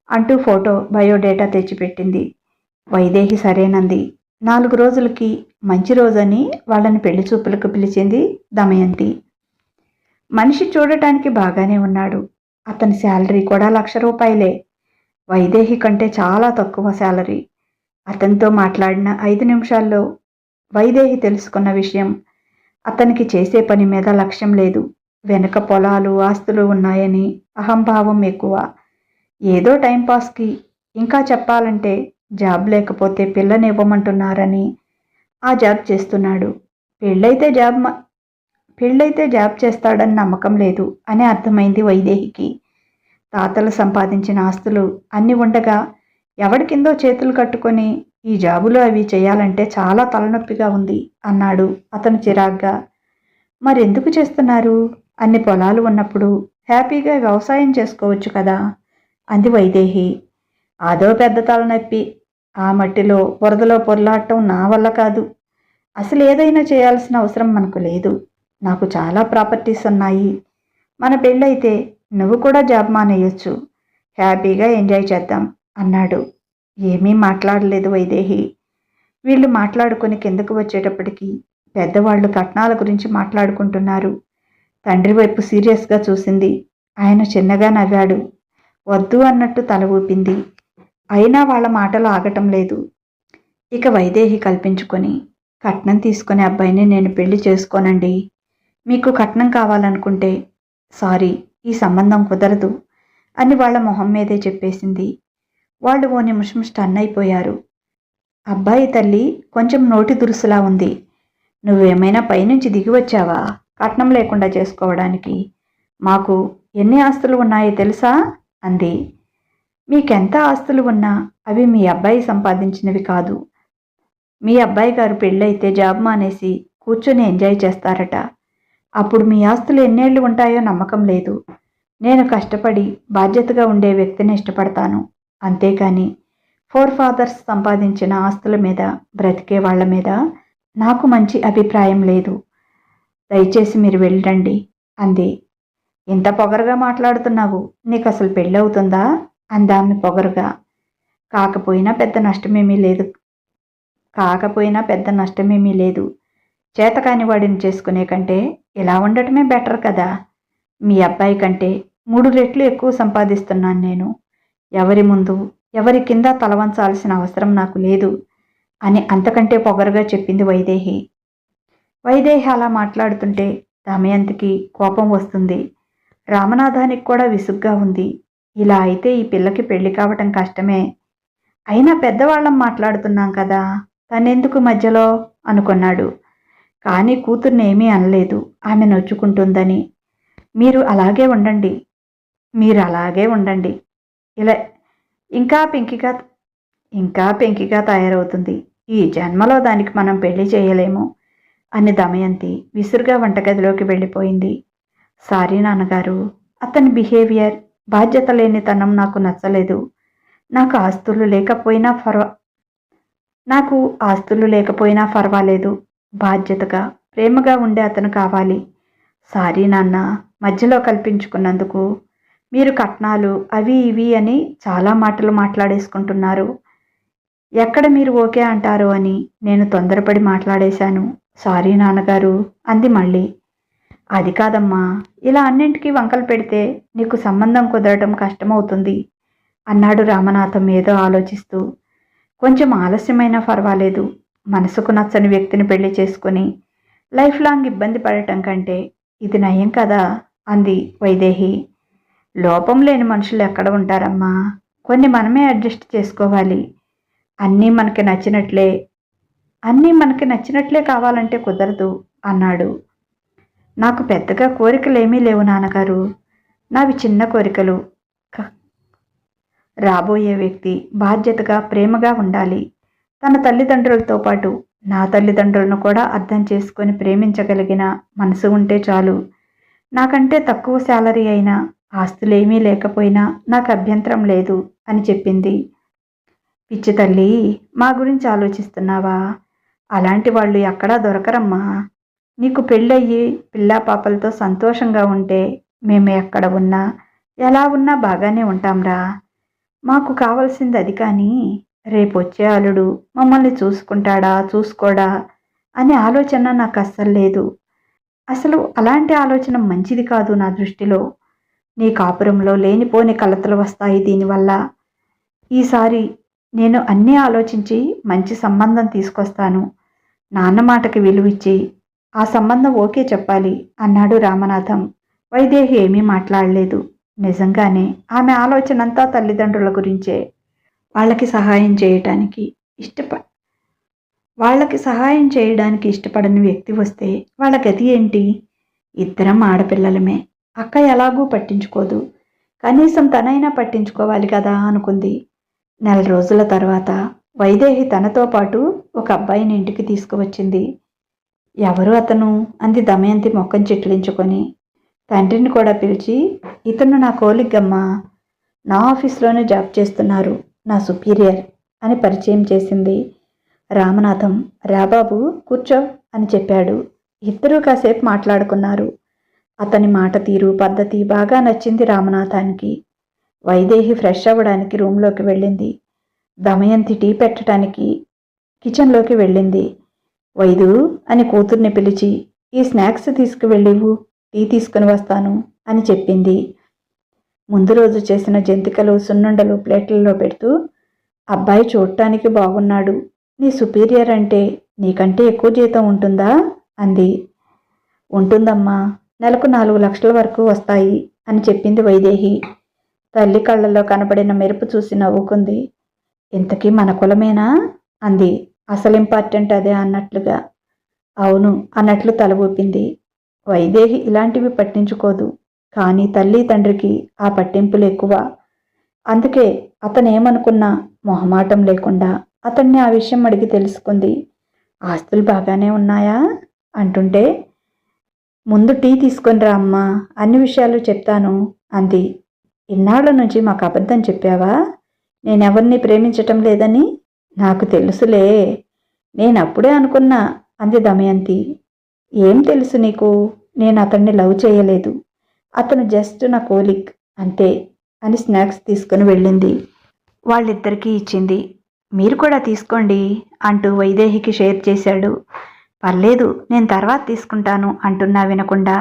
అంటూ ఫోటో బయోడేటా తెచ్చిపెట్టింది. వైదేహి సరేనంది. 4 రోజులకి మంచి రోజని వాళ్ళని పెళ్లి చూపులకు పిలిచింది దమయంతి. మనిషి చూడటానికి బాగానే ఉన్నాడు. అతని శాలరీ కూడా 1,00,000 రూపాయలే. వైదేహి కంటే చాలా తక్కువ శాలరీ. అతనితో మాట్లాడిన 5 నిమిషాల్లో వైదేహి తెలుసుకున్న విషయం, అతనికి చేసే పని మీద లక్ష్యం లేదు. వెనక పొలాలు ఆస్తులు ఉన్నాయని అహంభావం ఎక్కువ. ఏదో టైంపాస్కి, ఇంకా చెప్పాలంటే జాబ్ లేకపోతే పిల్లనివ్వమంటున్నారని ఆ జాబ్ చేస్తున్నాడు. పెళ్ళైతే జాబ్ చేస్తాడని నమ్మకం లేదు అని అర్థమైంది వైదేహికి. తాతలు సంపాదించిన ఆస్తులు అన్నీ ఉండగా ఎవడికిందో చేతులు కట్టుకొని ఈ జాబులు అవి చేయాలంటే చాలా తలనొప్పిగా ఉంది అన్నాడు అతను చిరాగ్గా. మరెందుకు చేస్తున్నారు? అన్ని పొలాలు ఉన్నప్పుడు హ్యాపీగా వ్యవసాయం చేసుకోవచ్చు కదా అంది వైదేహి. అదో పెద్ద తలనొప్పి. ఆ మట్టిలో బురదలో పొర్లాడటం నా వల్ల కాదు. అసలు ఏదైనా చేయాల్సిన అవసరం మనకు లేదు. నాకు చాలా ప్రాపర్టీస్ ఉన్నాయి. మన పెళ్ళైతే నువ్వు కూడా జాబ్ మానేయొచ్చు. హ్యాపీగా ఎంజాయ్ చేద్దాం అన్నాడు. ఏమీ మాట్లాడలేదు వైదేహి. వీళ్ళు మాట్లాడుకొని కిందకు వచ్చేటప్పటికి పెద్దవాళ్ళు కట్నాల గురించి మాట్లాడుకుంటున్నారు. తండ్రి వైపు సీరియస్గా చూసింది. ఆయన చిన్నగా నవ్వాడు. వద్దు అన్నట్టు తల ఊపింది. అయినా వాళ్ళ మాటలు ఆగటం లేదు. ఇక వైదేహి కల్పించుకొని, కట్నం తీసుకునే అబ్బాయిని నేను పెళ్లి చేసుకోనండి. మీకు కట్నం కావాలనుకుంటే సారీ, ఈ సంబంధం కుదరదు అని వాళ్ళ మొహం మీదే చెప్పేసింది. వాళ్ళు ఓ నిమిషం స్టన్ అయిపోయారు. అబ్బాయి తల్లి కొంచెం నోటి దురుసులా ఉంది. నువ్వేమైనా పైనుంచి దిగి వచ్చావా కట్నం లేకుండా చేసుకోవడానికి? మాకు ఎన్ని ఆస్తులు ఉన్నాయో తెలుసా అంది. మీకెంత ఆస్తులు ఉన్నా అవి మీ అబ్బాయి సంపాదించినవి కాదు. మీ అబ్బాయి గారు పెళ్ళైతే జాబ్ మానేసి కూర్చొని ఎంజాయ్ చేస్తారట. అప్పుడు మీ ఆస్తులు ఎన్నేళ్లు ఉంటాయో నమ్మకం లేదు. నేను కష్టపడి బాధ్యతగా ఉండే వ్యక్తిని ఇష్టపడతాను. అంతేకాని 4 ఫాదర్స్ సంపాదించిన ఆస్తుల మీద బ్రతికే వాళ్ళ మీద నాకు మంచి అభిప్రాయం లేదు. దయచేసి మీరు వెళ్ళండి అంది. ఇంత పొగరుగా మాట్లాడుతున్నావు, నీకు అసలు పెళ్ళవుతుందా అందామె పొగరుగా. కాకపోయినా పెద్ద నష్టమేమీ లేదు. కాకపోయినా పెద్ద నష్టమేమీ లేదు. చేతకాని వాడిని చేసుకునే కంటే ఇలా ఉండటమే బెటర్ కదా. మీ అబ్బాయి కంటే 3 రెట్లు ఎక్కువ సంపాదిస్తున్నాను నేను. ఎవరి ముందు ఎవరి కింద తలవంచాల్సిన అవసరం నాకు లేదు అని అంతకంటే పొగరుగా చెప్పింది వైదేహి. వైదేహి అలా మాట్లాడుతుంటే దమయంతికి కోపం వస్తుంది. రామనాథానికి కూడా విసుగ్గా ఉంది. ఇలా అయితే ఈ పిల్లకి పెళ్లి కావటం కష్టమే. అయినా పెద్దవాళ్ళం మాట్లాడుతున్నాం కదా, తనెందుకు మధ్యలో అనుకున్నాడు. కానీ కూతుర్ని ఏమీ అనలేదు, ఆమె నొచ్చుకుంటుందని. మీరు అలాగే ఉండండి, మీరు అలాగే ఉండండి. ఇలా ఇంకా పెంకిగా తయారవుతుంది. ఈ జన్మలో దానికి మనం పెళ్లి చేయలేము అని దమయంతి విసురుగా వంటగదిలోకి వెళ్ళిపోయింది. సారీ నాన్నగారు, అతని బిహేవియర్, బాధ్యత లేనితనం నాకు నచ్చలేదు. నాకు ఆస్తులు లేకపోయినా పర్వాలేదు. బాధ్యతగా ప్రేమగా ఉండే అతను కావాలి. సారీ నాన్న, మధ్యలో కల్పించుకున్నందుకు. మీరు కట్నాలు అవి ఇవి అని చాలా మాటలు మాట్లాడేసుకుంటున్నారు. ఎక్కడ మీరు ఓకే అంటారో అని నేను తొందరపడి మాట్లాడేశాను. సారీ నాన్నగారు అంది మళ్ళీ. అది కాదమ్మా, ఇలా అన్నింటికీ వంకలు పెడితే నీకు సంబంధం కుదరటం కష్టమవుతుంది అన్నాడు రామనాథం ఏదో ఆలోచిస్తూ. కొంచెం ఆలస్యమైనా పర్వాలేదు. మనసుకు నచ్చని వ్యక్తిని పెళ్లి చేసుకుని లైఫ్ లాంగ్ ఇబ్బంది పడటం కంటే ఇది నయం కదా అంది వైదేహి. లోపం లేని మనుషులు ఎక్కడ ఉంటారమ్మా, కొన్ని మనమే అడ్జస్ట్ చేసుకోవాలి. అన్నీ మనకి నచ్చినట్లే కావాలంటే కుదరదు అన్నాడు. నాకు పెద్దగా కోరికలేమీ లేవు నాన్నగారు. నావి చిన్న కోరికలు. రాబోయే వ్యక్తి బాధ్యతగా ప్రేమగా ఉండాలి. తన తల్లిదండ్రులతో పాటు నా తల్లిదండ్రులను కూడా అర్థం చేసుకొని ప్రేమించగలిగిన మనసు ఉంటే చాలు. నాకంటే తక్కువ శాలరీ అయినా, ఆస్తులేమీ లేకపోయినా నాకు అభ్యంతరం లేదు అని చెప్పింది. పిచ్చి తల్లి, మా గురించి ఆలోచిస్తున్నావా? అలాంటి వాళ్ళు ఎక్కడా దొరకరమ్మా. నీకు పెళ్ళయ్యి పిల్లా పాపలతో సంతోషంగా ఉంటే మేము ఎక్కడ ఉన్నా ఎలా ఉన్నా బాగానే ఉంటాంరా. మాకు కావాల్సింది అది. కానీ రేపొచ్చే అల్లుడు మమ్మల్ని చూసుకోడా అనే ఆలోచన నాకు అస్సలు లేదు. అసలు అలాంటి ఆలోచన మంచిది కాదు నా దృష్టిలో. నీ కాపురంలో లేనిపోని కలతలు వస్తాయి దీనివల్ల. ఈసారి నేను అన్నీ ఆలోచించి మంచి సంబంధం తీసుకొస్తాను. నాన్న మాటకి విలువిచ్చి ఆ సంబంధం ఓకే చెప్పాలి అన్నాడు రామనాథం. వైదేహి ఏమీ మాట్లాడలేదు. నిజంగానే ఆమె ఆలోచన అంతా తల్లిదండ్రుల గురించే. వాళ్ళకి సహాయం చేయడానికి ఇష్టపడని వ్యక్తి వస్తే వాళ్ళ గతి ఏంటి? ఇద్దరం ఆడపిల్లలమే. అక్క ఎలాగూ పట్టించుకోదు, కనీసం తనైనా పట్టించుకోవాలి కదా అనుకుంది. 4 రోజుల తర్వాత వైదేహి తనతో పాటు ఒక అబ్బాయిని ఇంటికి తీసుకువచ్చింది. ఎవరు అతను అంది దమయంతి మొక్కం చిట్లించుకొని. తండ్రిని కూడా పిలిచి, ఇతను నా కోలిగ్గమ్మా, నా ఆఫీస్లోనే జాబ్ చేస్తున్నారు, నా సుపీరియర్ అని పరిచయం చేసింది. రామనాథం రాబాబు కూర్చో అని చెప్పాడు. ఇద్దరూ కాసేపు మాట్లాడుకున్నారు. అతని మాట తీరు పద్ధతి బాగా నచ్చింది రామనాథానికి. వైదేహి ఫ్రెష్ అవ్వడానికి రూమ్లోకి వెళ్ళింది. దమయంతి టీ పెట్టడానికి కిచెన్లోకి వెళ్ళింది. వైదు అని కూతుర్ని పిలిచి, ఈ స్నాక్స్ తీసుకువెళ్ళివు, టీ తీసుకుని వస్తాను అని చెప్పింది. ముందు రోజు చేసిన జంతికలు సున్నుండలు ప్లేట్లలో పెడుతూ, అబ్బాయి చూడటానికి బాగున్నాడు. నీ సుపీరియర్ అంటే నీకంటే ఎక్కువ జీతం ఉంటుందా అంది. ఉంటుందమ్మా, నెలకు 4 లక్షల వరకు వస్తాయి అని చెప్పింది వైదేహి. తల్లి కళ్ళల్లో కనపడిన మెరుపు చూసి నవ్వుకుంది. ఇంతకీ మన కులమేనా అంది. అసలు ఇంపార్టెంట్ అదే అన్నట్లుగా. అవును అన్నట్లు తల ఊపింది. వైదేహి ఇలాంటివి పట్టించుకోదు, కానీ తల్లి తండ్రికి ఆ పట్టింపులు ఎక్కువ. అందుకే అతనేమనుకున్నా మొహమాటం లేకుండా అతన్ని ఆ విషయం అడిగి తెలుసుకుంది. ఆస్తులు బాగానే ఉన్నాయా అంటుంటే, ముందు టీ తీసుకొని రా అమ్మా, అన్ని విషయాలు చెప్తాను అంది. ఇన్నాళ్ల నుంచి మాకు అబద్ధం చెప్పావా? నేనెవరిని ప్రేమించటం లేదని? నాకు తెలుసులే, నేనప్పుడే అనుకున్నా అంది దమయంతి. ఏం తెలుసు నీకు? నేను అతన్ని లవ్ చేయలేదు. అతను జస్ట్ నా కోలిగ్ అంతే అని స్నాక్స్ తీసుకుని వెళ్ళింది. వాళ్ళిద్దరికీ ఇచ్చింది. మీరు కూడా తీసుకోండి అంటూ వైదేహికి షేర్ చేశాడు. పర్లేదు, నేను తర్వాత తీసుకుంటాను అంటున్నా వినకుండా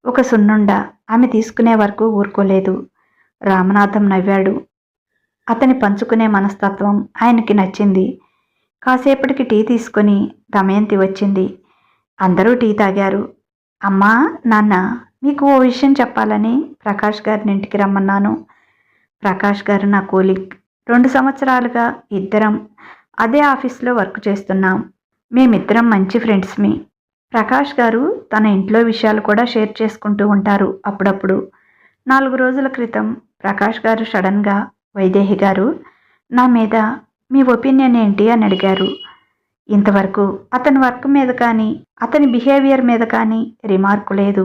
ఒక సున్నుండ ఆమె తీసుకునే వరకు ఊరుకోలేదు. రామనాథం నవ్వాడు. అతని పంచుకునే మనస్తత్వం ఆయనకి నచ్చింది. కాసేపటికి టీ తీసుకొని దమయంతి వచ్చింది. అందరూ టీ తాగారు. అమ్మా, నాన్న, మీకు ఓ విషయం చెప్పాలని ప్రకాష్ గారిని ఇంటికి రమ్మన్నాను. ప్రకాష్ గారు నా కోలీగ్. 2 సంవత్సరాలుగా ఇద్దరం అదే ఆఫీస్లో వర్క్ చేస్తున్నాం. మేమిద్దరం మంచి ఫ్రెండ్స్మి. ప్రకాష్ గారు తన ఇంట్లో విషయాలు కూడా షేర్ చేసుకుంటూ ఉంటారు అప్పుడప్పుడు. 4 రోజుల క్రితం ప్రకాష్ గారు సడన్గా, వైదేహి గారు, నా మీద మీ ఒపీనియన్ ఏంటి అని అడిగారు. ఇంతవరకు అతని వర్క్ మీద కానీ అతని బిహేవియర్ మీద కానీ రిమార్కు లేదు.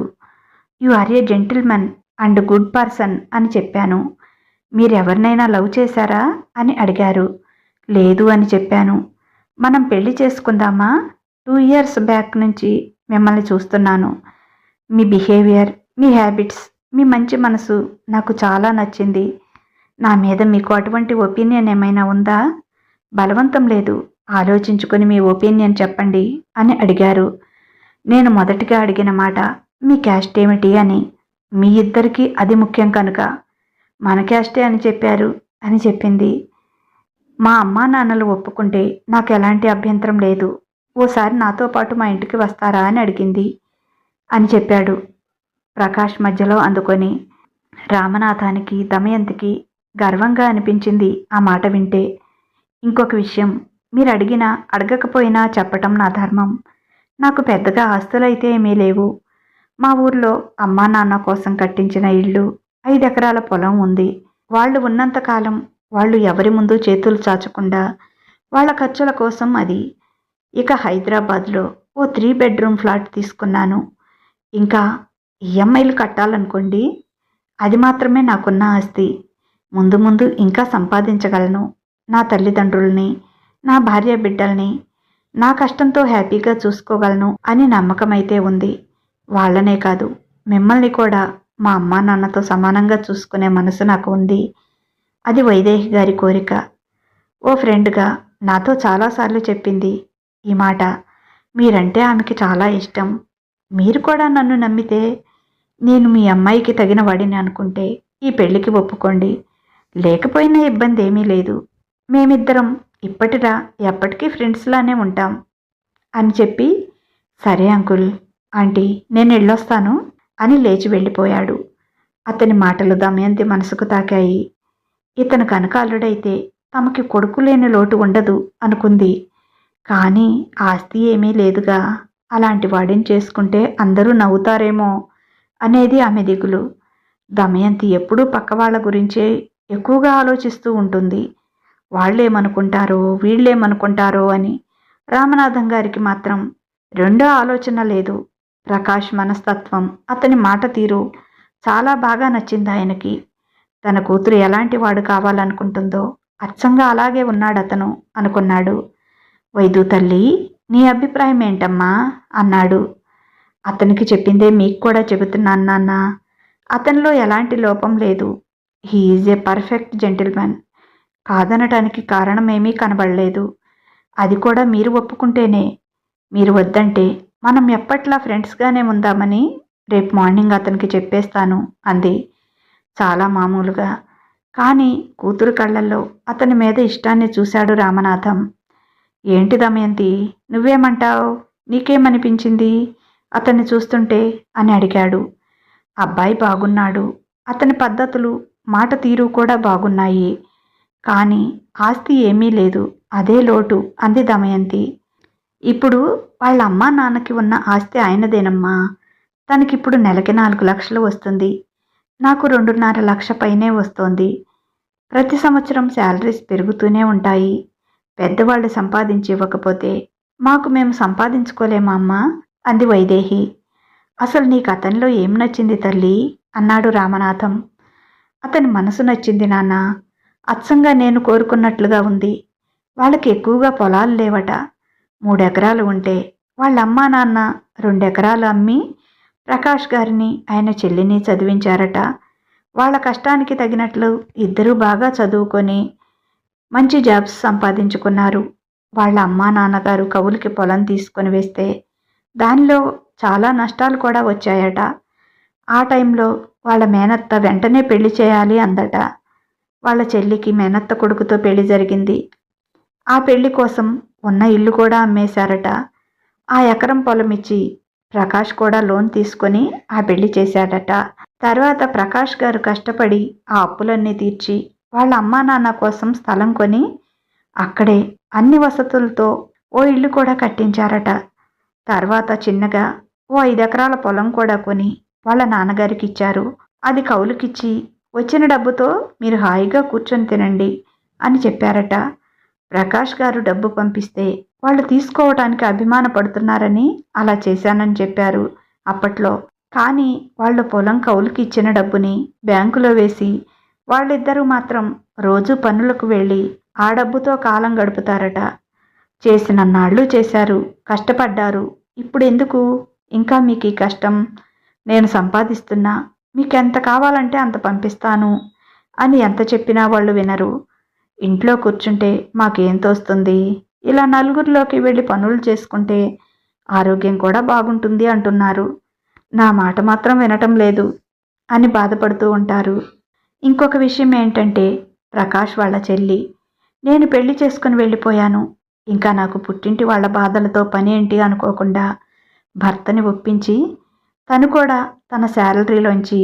You are a gentlemen and good person అని చెప్పాను. మీరెవరినైనా లవ్ చేశారా అని అడిగారు. లేదు అని చెప్పాను. మనం పెళ్లి చేసుకుందామా? 2 ఇయర్స్ బ్యాక్ నుంచి మిమ్మల్ని చూస్తున్నాను. మీ బిహేవియర్, మీ హ్యాబిట్స్, మీ మంచి మనసు నాకు చాలా నచ్చింది. నా మీద మీకు అటువంటి ఒపీనియన్ ఏమైనా ఉందా? బలవంతం లేదు, ఆలోచించుకొని మీ ఒపీనియన్ చెప్పండి అని అడిగారు. నేను మొదటిగా అడిగిన మాట మీ క్యాస్ట్ ఏమిటి అని. మీ ఇద్దరికీ అది ముఖ్యం కనుక మన క్యాస్టే అని చెప్పారు అని చెప్పింది. మా అమ్మా నాన్నలు ఒప్పుకుంటే నాకు ఎలాంటి అభ్యంతరం లేదు. ఓసారి నాతో పాటు మా ఇంటికి వస్తారా అని అడిగింది అని చెప్పాడు ప్రకాష్ మధ్యలో అందుకొని. రామనాథానికి, దమయంతికి గర్వంగా అనిపించింది ఆ మాట వింటే. ఇంకొక విషయం, మీరు అడిగినా అడగకపోయినా చెప్పటం నా ధర్మం. నాకు పెద్దగా ఆస్తులైతే ఏమీ లేవు. మా ఊర్లో అమ్మా నాన్న కోసం కట్టించిన ఇల్లు, 5 ఎకరాల పొలం ఉంది. వాళ్ళు ఉన్నంతకాలం వాళ్ళు ఎవరి ముందు చేతులు చాచకుండా వాళ్ళ ఖర్చుల కోసం అది. ఇక హైదరాబాద్లో ఓ 3 బెడ్రూమ్ ఫ్లాట్ తీసుకున్నాను. ఇంకా ఈఎంఐలు కట్టాలనుకోండి. అది మాత్రమే నాకున్న ఆస్తి. ముందు ముందు ఇంకా సంపాదించగలను. నా తల్లిదండ్రుల్ని, నా భార్య బిడ్డల్ని నా కష్టంతో హ్యాపీగా చూసుకోగలను అని నమ్మకమైతే ఉంది. వాళ్ళనే కాదు, మిమ్మల్ని కూడా మా అమ్మా నాన్నతో సమానంగా చూసుకునే మనసు నాకు ఉంది. అది వైదేహి గారి కోరిక. ఓ ఫ్రెండ్గా నాతో చాలాసార్లు చెప్పింది ఈ మాట. మీరంటే ఆమెకి చాలా ఇష్టం. మీరు కూడా నన్ను నమ్మితే, నేను మీ అమ్మాయికి తగిన వాడిని అనుకుంటే ఈ పెళ్లికి ఒప్పుకోండి. లేకపోయినా ఇబ్బంది ఏమీ లేదు. మేమిద్దరం ఇప్పటిరా ఎప్పటికీ ఫ్రెండ్స్లానే ఉంటాం అని చెప్పి, సరే అంకుల్, ఆంటీ, నేను వెళ్ళొస్తాను అని లేచి వెళ్ళిపోయాడు. అతని మాటలు దమయంతి మనసుకు తాకాయి. ఇతను కనుక అల్లుడైతే తమకి కొడుకు లేని లోటు ఉండదు అనుకుంది. కానీ ఆస్తి ఏమీ లేదుగా. అలాంటి వాడిని చేసుకుంటే అందరూ నవ్వుతారేమో అనేది ఆమె దిగులు. దమయంతి ఎప్పుడూ పక్కవాళ్ల గురించే ఎక్కువగా ఆలోచిస్తూ ఉంటుంది. వాళ్ళేమనుకుంటారో వీళ్ళేమనుకుంటారో అని. రామనాథం గారికి మాత్రం రెండో ఆలోచన లేదు. ప్రకాష్ మనస్తత్వం, అతని మాట తీరు చాలా బాగా నచ్చింది ఆయనకి. తన కూతురు ఎలాంటి వాడు కావాలనుకుంటుందో అచ్చంగా అలాగే ఉన్నాడతను అనుకున్నాడు. వైదు తల్లి, నీ అభిప్రాయం ఏంటమ్మా అన్నాడు. అతనికి చెప్పిందే మీకు కూడా చెబుతున్నాను నాన్న. అతనిలో ఎలాంటి లోపం లేదు. He is a perfect gentlemen. కాదనటానికి కారణమేమీ కనబడలేదు. అది కూడా మీరు ఒప్పుకుంటేనే. మీరు వద్దంటే మనం ఎప్పట్లా ఫ్రెండ్స్గానే ఉందామని రేపు మార్నింగ్ అతనికి చెప్పేస్తాను అంది చాలా మామూలుగా. కానీ కూతురు కళ్ళల్లో అతని మీద ఇష్టాన్ని చూశాడు రామనాథం. ఏంటి దమయంతి, నువ్వేమంటావు? నీకేమనిపించింది అతన్ని చూస్తుంటే అని అడిగాడు. అబ్బాయి బాగున్నాడు. అతని పద్ధతులు, మాట తీరు కూడా బాగున్నాయి. కానీ ఆస్తి ఏమీ లేదు, అదే లోటు అంది దమయంతి. ఇప్పుడు వాళ్ళ అమ్మా నాన్నకి ఉన్న ఆస్తి ఆయనదేనమ్మా. తనకిప్పుడు నెలకి 4 లక్షలు వస్తుంది. నాకు 2.5 లక్ష పైనే వస్తోంది. ప్రతి సంవత్సరం శాలరీస్ పెరుగుతూనే ఉంటాయి. పెద్దవాళ్ళు సంపాదించి ఇవ్వకపోతే మాకు మేము సంపాదించుకోలేమా అమ్మా అంది వైదేహి. అసలు నీకు అతనిలో ఏం నచ్చింది తల్లి అన్నాడు రామనాథం. అతని మనసు నచ్చింది నాన్న. అచ్చంగా నేను కోరుకున్నట్లుగా ఉంది. వాళ్ళకి ఎక్కువగా పొలాలు లేవట. 3 ఎకరాలు ఉంటే వాళ్ళ అమ్మా నాన్న 2 ఎకరాలు అమ్మి ప్రకాష్ గారిని, ఆయన చెల్లిని చదివించారట. వాళ్ళ కష్టానికి తగినట్లు ఇద్దరూ బాగా చదువుకొని మంచి జాబ్స్ సంపాదించుకున్నారు. వాళ్ళ అమ్మా నాన్నగారు కవులకి పొలం తీసుకొని వేస్తే దానిలో చాలా నష్టాలు కూడా వచ్చాయట. ఆ టైంలో వాళ్ళ మేనత్త వెంటనే పెళ్లి చేయాలి అందట. వాళ్ళ చెల్లికి మేనత్త కొడుకుతో పెళ్లి జరిగింది. ఆ పెళ్లి కోసం ఉన్న ఇల్లు కూడా అమ్మేశారట. ఆ ఎకరం పొలం ఇచ్చి ప్రకాష్ కూడా లోన్ తీసుకొని ఆ పెళ్లి చేశాడట. తర్వాత ప్రకాష్ గారు కష్టపడి ఆ అప్పులన్నీ తీర్చి వాళ్ళ అమ్మా నాన్న కోసం స్థలం కొని అక్కడే అన్ని వసతులతో ఓ ఇల్లు కూడా కట్టించారట. తర్వాత చిన్నగా ఓ 5 ఎకరాల పొలం కూడా కొని వాళ్ళ నాన్నగారికి ఇచ్చారు. అది కౌలుకిచ్చి వచ్చిన డబ్బుతో మీరు హాయిగా కూర్చొని తినండి అని చెప్పారట. ప్రకాష్ గారు డబ్బు పంపిస్తే వాళ్ళు తీసుకోవటానికి అభిమాన పడుతున్నారని అలా చేశానని చెప్పారు అప్పట్లో. కానీ వాళ్ళు పొలం కౌలుకి ఇచ్చిన డబ్బుని బ్యాంకులో వేసి వాళ్ళిద్దరూ మాత్రం రోజు పనులకు వెళ్ళి ఆ డబ్బుతో కాలం గడుపుతారట. చేసినన్నాళ్ళు చేశారు, కష్టపడ్డారు. ఇప్పుడెందుకు ఇంకా మీకు ఈ కష్టం? నేను సంపాదిస్తున్నా, మీకెంత కావాలంటే అంత పంపిస్తాను అని ఎంత చెప్పినా వాళ్ళు వినరు. ఇంట్లో కూర్చుంటే మాకేం తోస్తుంది, ఇలా నలుగురిలోకి వెళ్ళి పనులు చేసుకుంటే ఆరోగ్యం కూడా బాగుంటుంది అంటున్నారు. నా మాట మాత్రం వినటం లేదు అని బాధపడుతూ ఉంటారు. ఇంకొక విషయం ఏంటంటే ప్రకాష్ వాళ్ళ చెల్లి, నేను పెళ్లి చేసుకుని వెళ్ళిపోయాను, ఇంకా నాకు పుట్టింటి వాళ్ళ బాధలతో పని ఏంటి అనుకోకుండా భర్తని ఒప్పించి తను కూడా తన శాలరీలోంచి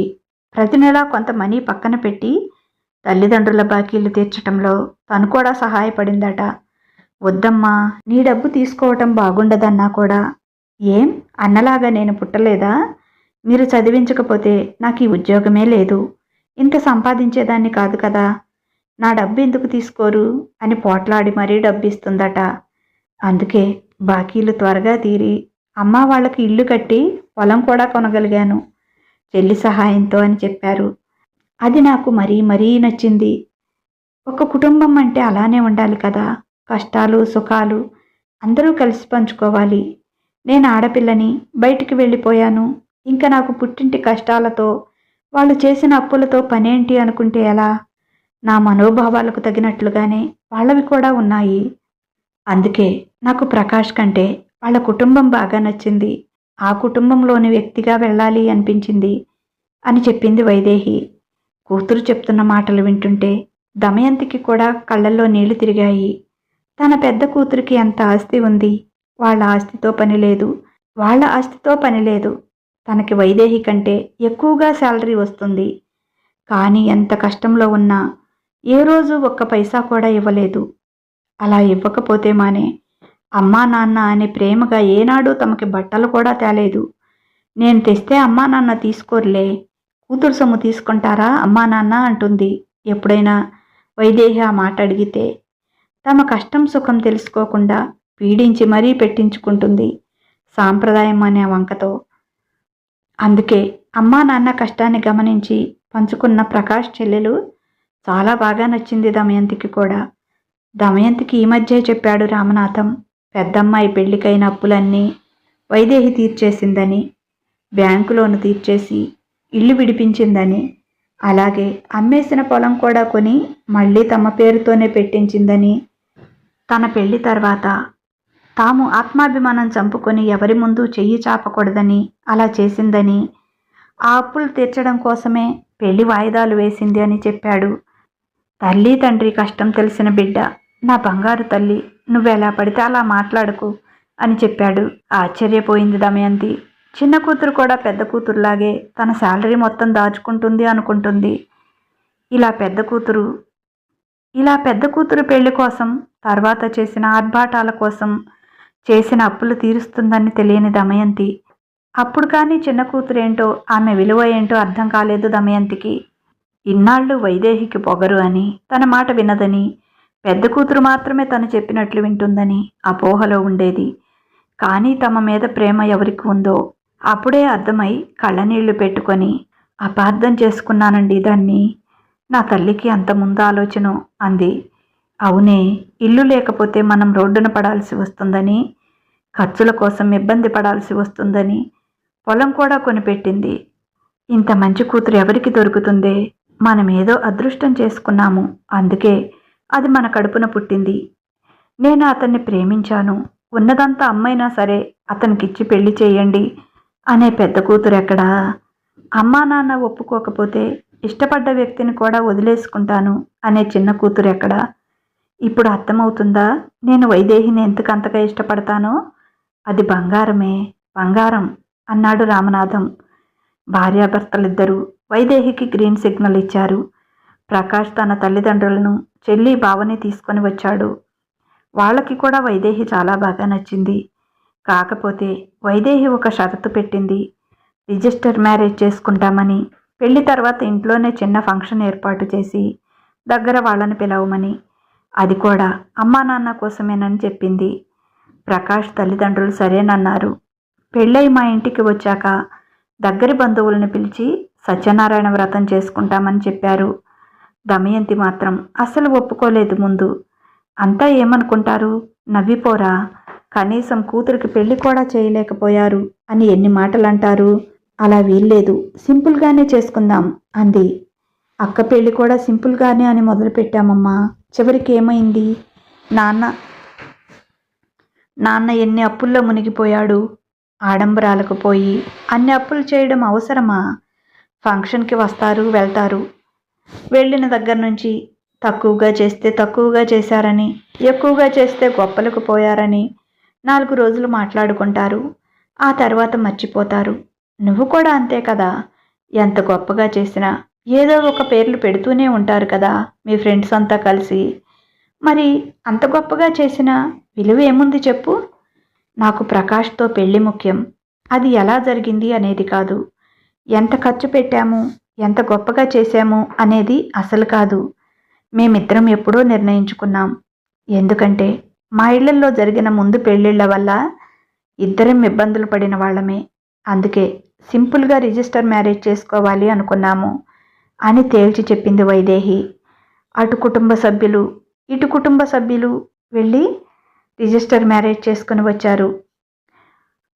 ప్రతి నెలా కొంత మనీ పక్కన పెట్టి తల్లిదండ్రుల బాకీలు తీర్చటంలో తను కూడా సహాయపడిందట. వద్దమ్మా, నీ డబ్బు తీసుకోవటం బాగుండదన్నా కూడా, ఏం అన్నలాగా నేను పుట్టలేదా? మీరు చదివించకపోతే నాకు ఈ ఉద్యోగమే లేదు, ఇంత సంపాదించేదాన్ని కాదు కదా, నా డబ్బు ఎందుకు తీసుకోరు అని పోట్లాడి మరీ డబ్బిస్తుందట. అందుకే బాకీలు త్వరగా తీరి అమ్మ వాళ్ళకి ఇల్లు కట్టి పొలం కూడా కొనగలిగాను చెల్లి సహాయంతో అని చెప్పారు. అది నాకు మరీ మరీ నచ్చింది. ఒక కుటుంబం అంటే అలానే ఉండాలి కదా, కష్టాలు సుఖాలు అందరూ కలిసి పంచుకోవాలి. నేను ఆడపిల్లని బయటికి వెళ్ళిపోయాను, ఇంకా నాకు పుట్టింటి కష్టాలతో వాళ్ళు చేసిన అప్పులతో పనేంటి అనుకుంటే ఎలా? నా మనోభావాలకు తగినట్లుగానే వాళ్ళవి కూడా ఉన్నాయి. అందుకే నాకు ప్రకాష్ కంటే వాళ్ళ కుటుంబం బాగా నచ్చింది, ఆ కుటుంబంలోని వ్యక్తిగా వెళ్ళాలి అనిపించింది అని చెప్పింది వైదేహి. కూతురు చెప్తున్న మాటలు వింటుంటే దమయంతికి కూడా కళ్ళల్లో నీళ్లు తిరిగాయి. తన పెద్ద కూతురికి ఎంత ఆస్తి ఉంది, వాళ్ళ ఆస్తితో పని లేదు, వాళ్ళ ఆస్తితో పని లేదు. తనకి వైదేహి కంటే ఎక్కువగా శాలరీ వస్తుంది. కానీ ఎంత కష్టంలో ఉన్నా ఏ రోజు ఒక్క పైసా కూడా ఇవ్వలేదు. అలా ఇవ్వకపోతే మానే అమ్మా నాన్న అని ప్రేమగా ఏనాడు తమకి బట్టలు కూడా తేలేదు. నేను తెస్తే అమ్మా నాన్న తీసుకోర్లే, కూతురు సొమ్ము తీసుకుంటారా అమ్మా నాన్న అంటుంది ఎప్పుడైనా వైదేహి ఆ మాట అడిగితే. తమ కష్టం సుఖం తెలుసుకోకుండా పీడించి మరీ పెట్టించుకుంటుంది సాంప్రదాయం అనే వంకతో. అందుకే అమ్మా నాన్న కష్టాన్ని గమనించి పంచుకున్న ప్రకాష్ చెల్లెలు చాలా బాగా నచ్చింది దమయంతికి కూడా. దమయంతికి ఈ మధ్య చెప్పాడు రామనాథం, పెద్దమ్మాయి పెళ్లికైన అప్పులన్నీ వైదేహి తీర్చేసిందని, బ్యాంకు లోను తీర్చేసి ఇల్లు విడిపించిందని, అలాగే అమ్మేసిన పొలం కూడా కొని మళ్ళీ తమ పేరుతోనే పెట్టించిందని, తన పెళ్లి తర్వాత తాము ఆత్మాభిమానం చంపుకొని ఎవరి ముందు చెయ్యి చాపకూడదని అలా చేసిందని, ఆ అప్పులు తీర్చడం కోసమే పెళ్లి వాయిదాలు వేసింది అని చెప్పాడు. తల్లి తండ్రి కష్టం తెలిసిన బిడ్డ, నా బంగారు తల్లి, నువ్వెలా పడితే అలా మాట్లాడకు అని చెప్పాడు. ఆశ్చర్యపోయింది దమయంతి. చిన్న కూతురు కూడా పెద్ద కూతురులాగే తన శాలరీ మొత్తం దాచుకుంటుంది అనుకుంటుంది. ఇలా పెద్ద కూతురు పెళ్లి కోసం, తర్వాత చేసిన ఆర్భాటాల కోసం చేసిన అప్పులు తీరుస్తుందని తెలియని దమయంతి. అప్పుడు కానీ చిన్న కూతురేంటో ఆమె విలువ ఏంటో అర్థం కాలేదు దమయంతికి. ఇన్నాళ్ళు వైదేహికి పొగరు అని, తన మాట వినదని, పెద్ద కూతురు మాత్రమే తను చెప్పినట్లు వింటుందని అపోహలో ఉండేది. కానీ తమ మీద ప్రేమ ఎవరికి ఉందో అప్పుడే అర్థమై కళ్ళనీళ్లు పెట్టుకొని, అపార్థం చేసుకున్నానండి దాన్ని, నా తల్లికి అంత ముందు ఆలోచన అంది. అవునే, ఇల్లు లేకపోతే మనం రోడ్డున పడాల్సి వస్తుందని, ఖర్చుల కోసం ఇబ్బంది పడాల్సి వస్తుందని పొలం కూడా కొనిపెట్టింది. ఇంత మంచి కూతురు ఎవరికి దొరుకుతుందే? మనమేదో అదృష్టం చేసుకున్నాము, అందుకే అది మన కడుపున పుట్టింది. నేను అతన్ని ప్రేమించాను. ఉన్నదంతా అమ్మైనా సరే అతనికిచ్చి పెళ్లి చేయండి అనే పెద్ద కూతురు ఎక్కడా? అమ్మా నాన్న ఒప్పుకోకపోతే ఇష్టపడ్డ వ్యక్తిని కూడా వదిలేసుకుంటాను అనే చిన్న కూతురు ఎక్కడా? ఇప్పుడు అర్థమవుతుందా నేను వైదేహిని ఎందుకంతగా ఇష్టపడతానో? అది బంగారమే, బంగారం అన్నాడు రామనాథం. భార్యాభర్తలిద్దరూ వైదేహికి గ్రీన్ సిగ్నల్ ఇచ్చారు. ప్రకాష్ తన తల్లిదండ్రులను, చెల్లి బావని తీసుకొని వచ్చాడు. వాళ్ళకి కూడా వైదేహి చాలా బాగా నచ్చింది. కాకపోతే వైదేహి ఒక షరతు పెట్టింది. రిజిస్టర్ మ్యారేజ్ చేసుకుంటామని, పెళ్లి తర్వాత ఇంట్లోనే చిన్న ఫంక్షన్ ఏర్పాటు చేసి దగ్గర వాళ్ళని పిలవమని. అది కూడా అమ్మా నాన్న కోసమేనని చెప్పింది. ప్రకాష్ తల్లిదండ్రులు సరేనన్నారు. పెళ్ళై మా ఇంటికి వచ్చాక దగ్గరి బంధువులను పిలిచి సత్యనారాయణ వ్రతం చేసుకుంటామని చెప్పారు. దమయంతి మాత్రం అస్సలు ఒప్పుకోలేదు. ముందు అంతా ఏమనుకుంటారు, నవ్విపోరా, కనీసం కూతురికి పెళ్లి కూడా చేయలేకపోయారు అని ఎన్ని మాటలు అంటారు. అలా వీల్లేదు, సింపుల్గానే చేసుకుందాం అంది. అక్క పెళ్లి కూడా సింపుల్గానే అని మొదలుపెట్టామమ్మా. చివరికి ఏమైంది? నాన్న ఎన్ని అప్పుల్లో మునిగిపోయాడు. ఆడంబరాలకు పోయి అన్ని అప్పులు చేయడం అవసరమా? ఫంక్షన్కి వస్తారు, వెళ్తారు. వెళ్ళిన దగ్గర నుంచి తక్కువగా చేస్తే తక్కువగా చేశారని, ఎక్కువగా చేస్తే గొప్పలకు పోయారని 4 రోజులు మాట్లాడుకుంటారు. ఆ తర్వాత మర్చిపోతారు. నువ్వు కూడా అంతే కదా. ఎంత గొప్పగా చేసినా ఏదో ఒక పేర్లు పెడుతూనే ఉంటారు కదా మీ ఫ్రెండ్స్ అంతా కలిసి. మరి అంత గొప్పగా చేసినా విలువ ఏముంది చెప్పు? నాకు ప్రకాష్తో పెళ్లి ముఖ్యం. అది ఎలా జరిగింది అనేది కాదు. ఎంత ఖర్చు పెట్టాము, ఎంత గొప్పగా చేశాము అనేది అసలు కాదు. మేమిద్దరం ఎప్పుడో నిర్ణయించుకున్నాం. ఎందుకంటే మా ఇళ్లల్లో జరిగిన ముందు పెళ్ళిళ్ళ వల్ల ఇద్దరం ఇబ్బందులు పడిన వాళ్ళమే. అందుకే సింపుల్గా రిజిస్టర్ మ్యారేజ్ చేసుకోవాలి అనుకున్నాము అని తేల్చి చెప్పింది వైదేహి. అటు కుటుంబ సభ్యులు, ఇటు కుటుంబ సభ్యులు వెళ్ళి రిజిస్టర్ మ్యారేజ్ చేసుకుని వచ్చారు.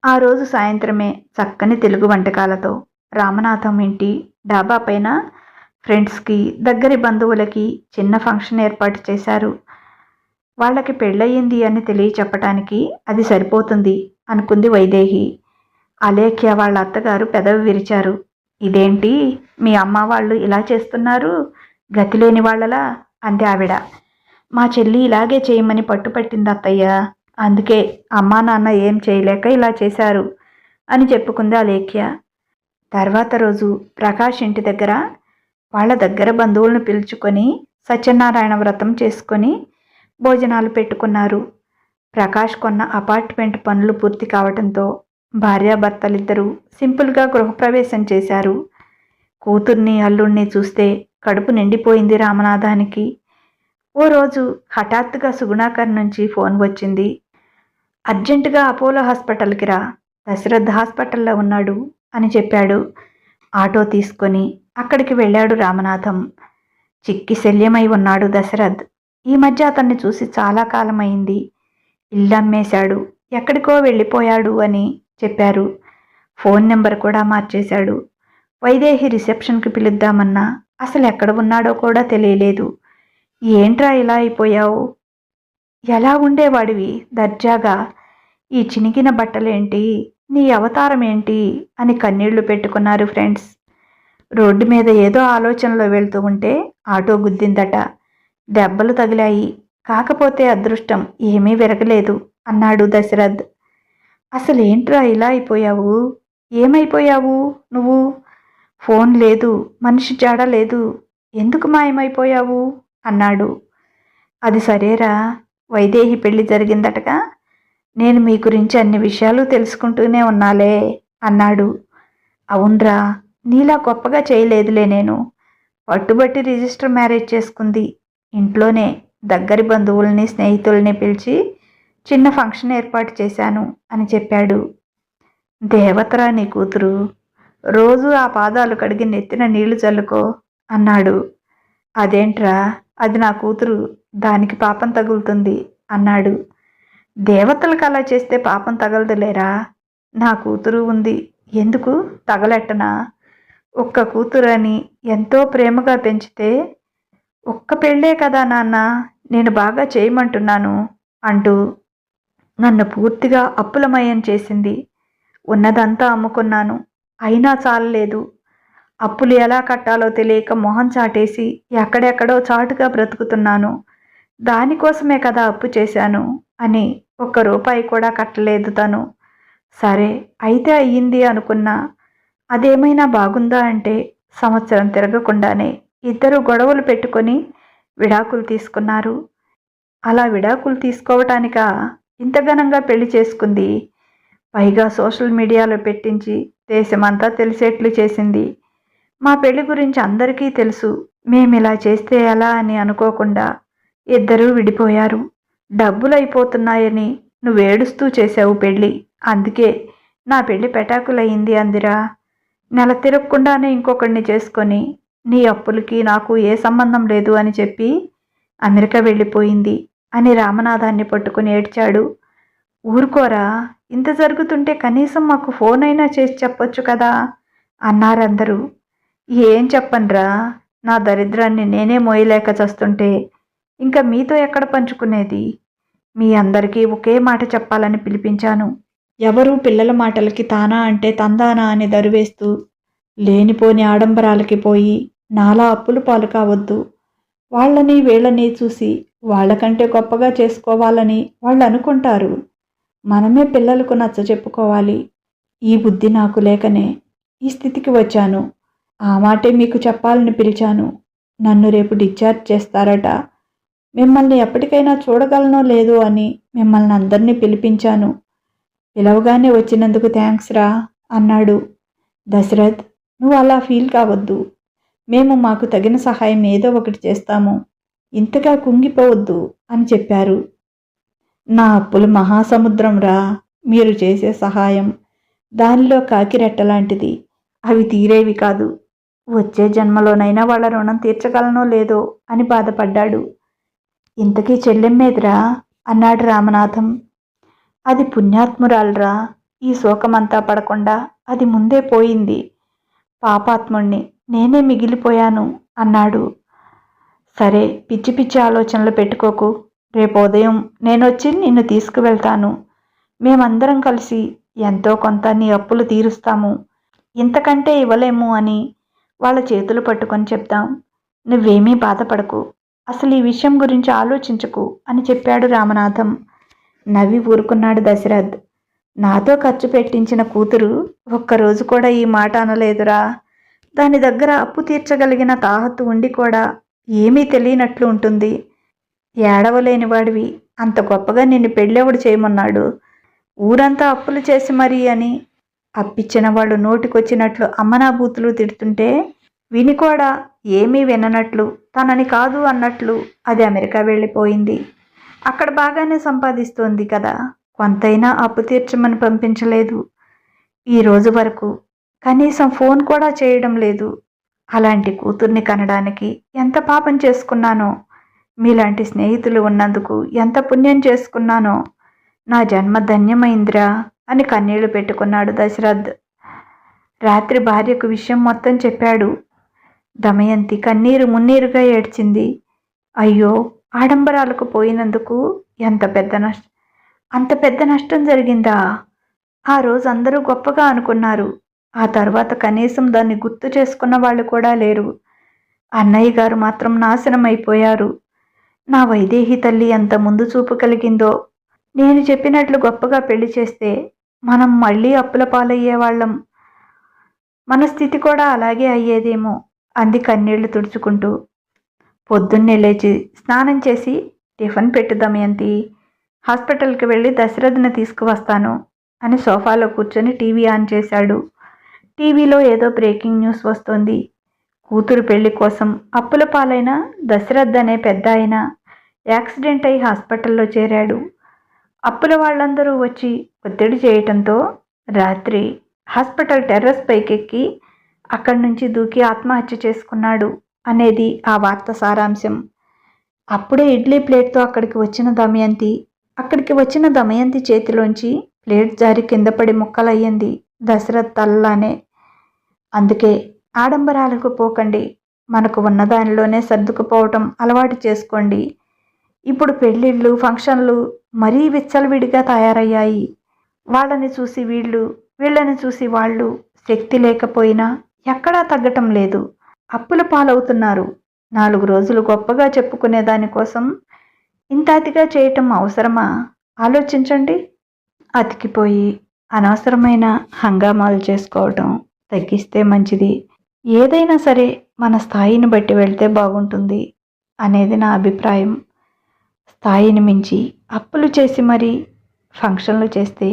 ఆ రోజు సాయంత్రమే చక్కని తెలుగు వంటకాలతో రామనాథం ఇంటి డాబా పైన ఫ్రెండ్స్కి, దగ్గరి బంధువులకి చిన్న ఫంక్షన్ ఏర్పాటు చేశారు. వాళ్ళకి పెళ్ళయింది అని తెలియచెప్పటానికి అది సరిపోతుంది అనుకుంది వైదేహి. అలేఖ్య వాళ్ళ అత్తగారు పెదవి విరిచారు. ఇదేంటి మీ అమ్మ వాళ్ళు ఇలా చేస్తున్నారు, గతిలేని వాళ్ళలా అంది ఆవిడ. మా చెల్లి ఇలాగే చేయమని పట్టుపట్టింది అత్తయ్య. అందుకే అమ్మా నాన్న ఏం చేయలేక ఇలా చేశారు అని చెప్పుకుంది అలేఖ్య. తర్వాత రోజు ప్రకాష్ ఇంటి దగ్గర వాళ్ళ దగ్గర బంధువులను పిలుచుకొని సత్యనారాయణ వ్రతం చేసుకొని భోజనాలు పెట్టుకున్నారు. ప్రకాష్ కొన్న అపార్ట్మెంట్ పనులు పూర్తి కావడంతో భార్యాభర్తలిద్దరూ సింపుల్గా గృహప్రవేశం చేశారు. కూతుర్ని, అల్లుణ్ణి చూస్తే కడుపు నిండిపోయింది రామనాథానికి. ఓ రోజు హఠాత్తుగా సుగుణాకర్ నుంచి ఫోన్ వచ్చింది. అర్జెంటుగా అపోలో హాస్పిటల్కి రా, దశరథ్ హాస్పిటల్లో ఉన్నాడు అని చెప్పాడు. ఆటో తీసుకొని అక్కడికి వెళ్ళాడు రామనాథం. చిక్కి శల్యమై ఉన్నాడు దశరథ్. ఈ మధ్య అతన్ని చూసి చాలా కాలమైంది. ఇల్లమ్మేశాడు, ఎక్కడికో వెళ్ళిపోయాడు అని చెప్పారు. ఫోన్ నెంబర్ కూడా మార్చేశాడు. వైదేహి రిసెప్షన్కి పిలుద్దామన్నా అసలు ఎక్కడ ఉన్నాడో కూడా తెలియలేదు. ఏంట్రా ఇలా అయిపోయావు? ఎలా ఉండేవాడివి దర్జాగా? ఈ చినిగిన బట్టలేంటి, నీ అవతారం ఏంటి అని కన్నీళ్లు పెట్టుకున్నారు ఫ్రెండ్స్. రోడ్డు మీద ఏదో ఆలోచనలో వెళ్తూ ఉంటే ఆటో గుద్దిందట. దెబ్బలు తగిలాయి, కాకపోతే అదృష్టం ఏమీ విరగలేదు అన్నాడు దశరథ్. అసలేంట్రా ఇలా అయిపోయావు? ఏమైపోయావు నువ్వు? ఫోన్ లేదు, మనిషి జాడ లేదు, ఎందుకు మాయమైపోయావు అన్నాడు. అది సరేరా, వైదేహి పెళ్లి జరిగిందటగా. నేను మీ గురించి అన్ని విషయాలు తెలుసుకుంటూనే ఉన్నాలే అన్నాడు. అవునరా, నీలా గొప్పగా చేయలేదులే నేను. పట్టుబట్టి రిజిస్టర్ మ్యారేజ్ చేసుకుంది. ఇంట్లోనే దగ్గరి బంధువుల్ని, స్నేహితుల్ని పిలిచి చిన్న ఫంక్షన్ ఏర్పాటు చేశాను అని చెప్పాడు. దేవతరా నీ కూతురు, రోజు ఆ పాదాలు కడిగి నెత్తిన నీళ్లు చల్లుకో అన్నాడు. అదేంట్రా, అది నా కూతురు, దానికి పాపం తగులుతుంది అన్నాడు. దేవతలకు అలా చేస్తే పాపం తగలదులేరా. నా కూతురు ఉంది, ఎందుకు తగలెట్టనా? ఒక్క కూతురని ఎంతో ప్రేమగా పెంచితే ఒక్క పెళ్ళే కదా నాన్న, నేను బాగా చేయమంటున్నాను అంటూ నన్ను పూర్తిగా అప్పులమయం చేసింది. ఉన్నదంతా అమ్ముకున్నాను, అయినా చాలలేదు. అప్పులు ఎలా కట్టాలో తెలియక మొహం చాటేసి ఎక్కడెక్కడో చాటుగా బ్రతుకుతున్నాను. దానికోసమే కదా అప్పు చేశాను అని ఒక్క రూపాయి కూడా కట్టలేదు తను. సరే అయితే అయ్యింది అనుకున్నా. అదేమైనా బాగుందా అంటే సంవత్సరం తిరగకుండానే ఇద్దరు గొడవలు పెట్టుకొని విడాకులు తీసుకున్నారు. అలా విడాకులు తీసుకోవటానికా ఇంత ఘనంగా పెళ్లి చేసుకుంది? పైగా సోషల్ మీడియాలో పెట్టించి దేశమంతా తెలిసేట్లు చేసింది. మా పెళ్లి గురించి అందరికీ తెలుసు. మేమిలా చేస్తే ఎలా అని అనుకోకుండా ఇద్దరూ విడిపోయారు. డబ్బులు అయిపోతున్నాయని నువ్వేడుస్తూ చేశావు పెళ్ళి, అందుకే నా పెళ్లి పెటాకులయ్యింది అందిరా. నెల తిరగకుండానే ఇంకొకడిని చేసుకొని నీ అప్పులకి నాకు ఏ సంబంధం లేదు అని చెప్పి అమెరికా వెళ్ళిపోయింది అని రామనాథాన్ని పట్టుకుని ఏడ్చాడు. ఊరుకోరా, ఇంత జరుగుతుంటే కనీసం మాకు ఫోన్ అయినా చేసి చెప్పొచ్చు కదా అన్నారందరూ. ఏం చెప్పనురా, నా దరిద్రాన్ని నేనే మోయలేక చస్తుంటే ఇంకా మీతో ఎక్కడ పంచుకునేది? మీ అందరికీ ఒకే మాట చెప్పాలని పిలిపించాను. ఎవరూ పిల్లల మాటలకి తానా అంటే తందానా అని దరివేస్తూ లేనిపోని ఆడంబరాలకి పోయి నాలా అప్పులు పాలు కావద్దు. వాళ్ళని వీళ్ళని చూసి వాళ్ళకంటే గొప్పగా చేసుకోవాలని వాళ్ళు అనుకుంటారు. మనమే పిల్లలకు నచ్చ చెప్పుకోవాలి. ఈ బుద్ధి నాకు లేకనే ఈ స్థితికి వచ్చాను. ఆ మాటే మీకు చెప్పాలని పిలిచాను. నన్ను రేపు డిశ్చార్జ్ చేస్తారట. మిమ్మల్ని ఎప్పటికైనా చూడగలనో లేదో అని మిమ్మల్ని అందరినీ పిలిపించాను. పిలవగానే వచ్చినందుకు థ్యాంక్స్ రా అన్నాడు. దశరథ్, నువ్వు అలా ఫీల్ కావద్దు. మేము మాకు తగిన సహాయం ఏదో ఒకటి చేస్తాము. ఇంతగా కుంగిపోవద్దు అని చెప్పారు. నా అప్పులు మహాసముద్రం రా. మీరు చేసే సహాయం దానిలో కాకిరెట్టలాంటిది. అవి తీరేవి కాదు. వచ్చే జన్మలోనైనా వాళ్ళ రుణం తీర్చగలనో లేదో అని బాధపడ్డాడు. ఇంతకీ చెల్లెమ్మేదిరా అన్నాడు రామనాథం. అది పుణ్యాత్మురాలురా. ఈ శోకమంతా పడకుండా అది ముందే పోయింది. పాపాత్ముణ్ణి నేనే మిగిలిపోయాను అన్నాడు. సరే, పిచ్చి పిచ్చి ఆలోచనలు పెట్టుకోకు. రేపు ఉదయం నేనొచ్చి నిన్ను తీసుకువెళ్తాను. మేమందరం కలిసి ఎంతో కొంత నీ అప్పులు తీరుస్తాము. ఇంతకంటే ఇవ్వలేము అని వాళ్ళ చేతులు పట్టుకొని చెప్తాం. నువ్వేమీ బాధపడకు, అసలు ఈ విషయం గురించి ఆలోచించకు అని చెప్పాడు రామనాథం. నవ్వి ఊరుకున్నాడు దశరథ్. నాతో ఖర్చు పెట్టించిన కూతురు ఒక్కరోజు కూడా ఈ మాట అనలేదురా. దాని దగ్గర అప్పు తీర్చగలిగిన తాహత్తు ఉండి కూడా ఏమీ తెలియనట్లు ఉంటుంది. ఏడవలేనివాడివి, అంత గొప్పగా నిన్ను పెళ్ళెవడు చేయమన్నాడు? ఊరంతా అప్పులు చేసి మరీ అని అప్పిచ్చిన వాళ్ళు నోటికొచ్చినట్లు అమ్మనాబూతులు తిడుతుంటే విని కూడా ఏమీ విననట్లు తనని కాదు అన్నట్లు అది అమెరికా వెళ్ళిపోయింది. అక్కడ బాగానే సంపాదిస్తోంది కదా, కొంతైనా అప్పు తీర్చమని పంపించలేదు. ఈ రోజు వరకు కనీసం ఫోన్ కూడా చేయడం లేదు. అలాంటి కూతుర్ని కనడానికి ఎంత పాపం చేసుకున్నానో, మీలాంటి స్నేహితులు ఉన్నందుకు ఎంత పుణ్యం చేసుకున్నానో. నా జన్మ ధన్యమైందిరా అని కన్నీళ్లు పెట్టుకున్నాడు దశరథ్. రాత్రి భార్యకు విషయం మొత్తం చెప్పాడు. దమయంతి కన్నీరు మున్నీరుగా ఏడ్చింది. అయ్యో, ఆడంబరాలకు పోయినందుకు అంత పెద్ద నష్టం జరిగిందా? ఆ రోజు అందరూ గొప్పగా అనుకున్నారు. ఆ తర్వాత కనీసం దాన్ని గుర్తు చేసుకున్న వాళ్ళు కూడా లేరు. అన్నయ్య గారు మాత్రం నాశనం అయిపోయారు. నా వైదేహి తల్లి ఎంత ముందు చూపు కలిగిందో. నేను చెప్పినట్లు గొప్పగా పెళ్లి చేస్తే మనం మళ్ళీ అప్పుల పాలయ్యేవాళ్ళం. మన స్థితి కూడా అలాగే అయ్యేదేమో అంది కన్నీళ్లు తుడుచుకుంటూ. పొద్దున్నే లేచి స్నానం చేసి టిఫిన్ పెట్టు దమయంతి. హాస్పిటల్కి వెళ్ళి దశరథ్ని తీసుకువస్తాను అని సోఫాలో కూర్చొని టీవీ ఆన్ చేశాడు. టీవీలో ఏదో బ్రేకింగ్ న్యూస్ వస్తోంది. కూతురు పెళ్లి కోసం అప్పుల పాలైన దశరథ్ అనే పెద్ద ఆయన యాక్సిడెంట్ అయి హాస్పిటల్లో చేరాడు. అప్పుల వాళ్ళందరూ వచ్చి ఒత్తిడి చేయటంతో రాత్రి హాస్పిటల్ టెర్రస్ పైకెక్కి అక్కడి నుంచి దూకి ఆత్మహత్య చేసుకున్నాడు అనేది ఆ వార్త సారాంశం. అప్పుడే ఇడ్లీ ప్లేట్తో అక్కడికి వచ్చిన దమయంతి చేతిలోంచి ప్లేట్ జారి కింద పడి ముక్కలయ్యింది దశరథ్ తలలానే. అందుకే ఆడంబరాలకు పోకండి, మనకు ఉన్న దానిలోనే సర్దుకుపోవటం అలవాటు చేసుకోండి. ఇప్పుడు పెళ్ళిళ్ళు, ఫంక్షన్లు మరీ విచ్చలవిడిగా తయారయ్యాయి. వాళ్ళని చూసి వీళ్ళు, వీళ్ళని చూసి వాళ్ళు శక్తి లేకపోయినా ఎక్కడా తగ్గటం లేదు. అప్పుల పాలవుతున్నారు. 4 రోజులు గొప్పగా చెప్పుకునే దానికోసం ఇంత అతిగా చేయటం అవసరమా? ఆలోచించండి. అతికిపోయి అనవసరమైన హంగామాలు చేసుకోవటం తగ్గిస్తే మంచిది. ఏదైనా సరే మన స్థాయిని బట్టి వెళ్తే బాగుంటుంది అనేది నా అభిప్రాయం. స్థాయిని మించి అప్పులు చేసి మరీ ఫంక్షన్లు చేస్తే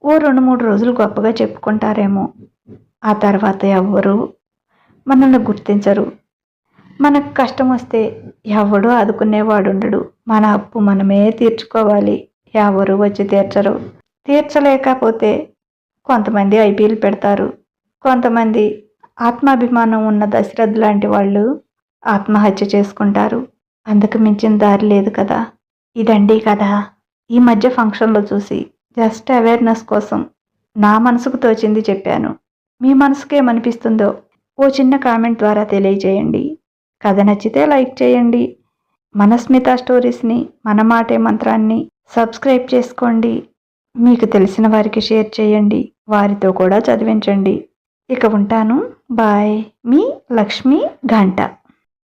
ఓ 2-3 రోజులు గొప్పగా చెప్పుకుంటారేమో. ఆ తర్వాత ఎవ్వరూ మనల్ని గుర్తించరు. మనకు కష్టం వస్తే ఎవడూ ఆదుకునేవాడుండడు. మన అప్పు మనమే తీర్చుకోవాలి. ఎవరు వచ్చి తీర్చరు. తీర్చలేకపోతే కొంతమంది ఐపీఎల్ పెడతారు. కొంతమంది ఆత్మాభిమానం ఉన్న దశరథ్ లాంటి వాళ్ళు ఆత్మహత్య చేసుకుంటారు. అందుకు మించిన దారి లేదు కదా. ఇదండి కదా ఈ మధ్య ఫంక్షన్లో చూసి జస్ట్ అవేర్నెస్ కోసం నా మనసుకు తోచింది చెప్పాను. మీ మనసుకేమనిపిస్తుందో ఓ చిన్న కామెంట్ ద్వారా తెలియజేయండి. కథ నచ్చితే లైక్ చేయండి. మనస్మిత స్టోరీస్ని, మన మాటే మంత్రాన్ని సబ్స్క్రైబ్ చేసుకోండి. మీకు తెలిసిన వారికి షేర్ చేయండి. వారితో కూడా చదివించండి. ఇక ఉంటాను. బాయ్. మీ లక్ష్మీ ఘంట.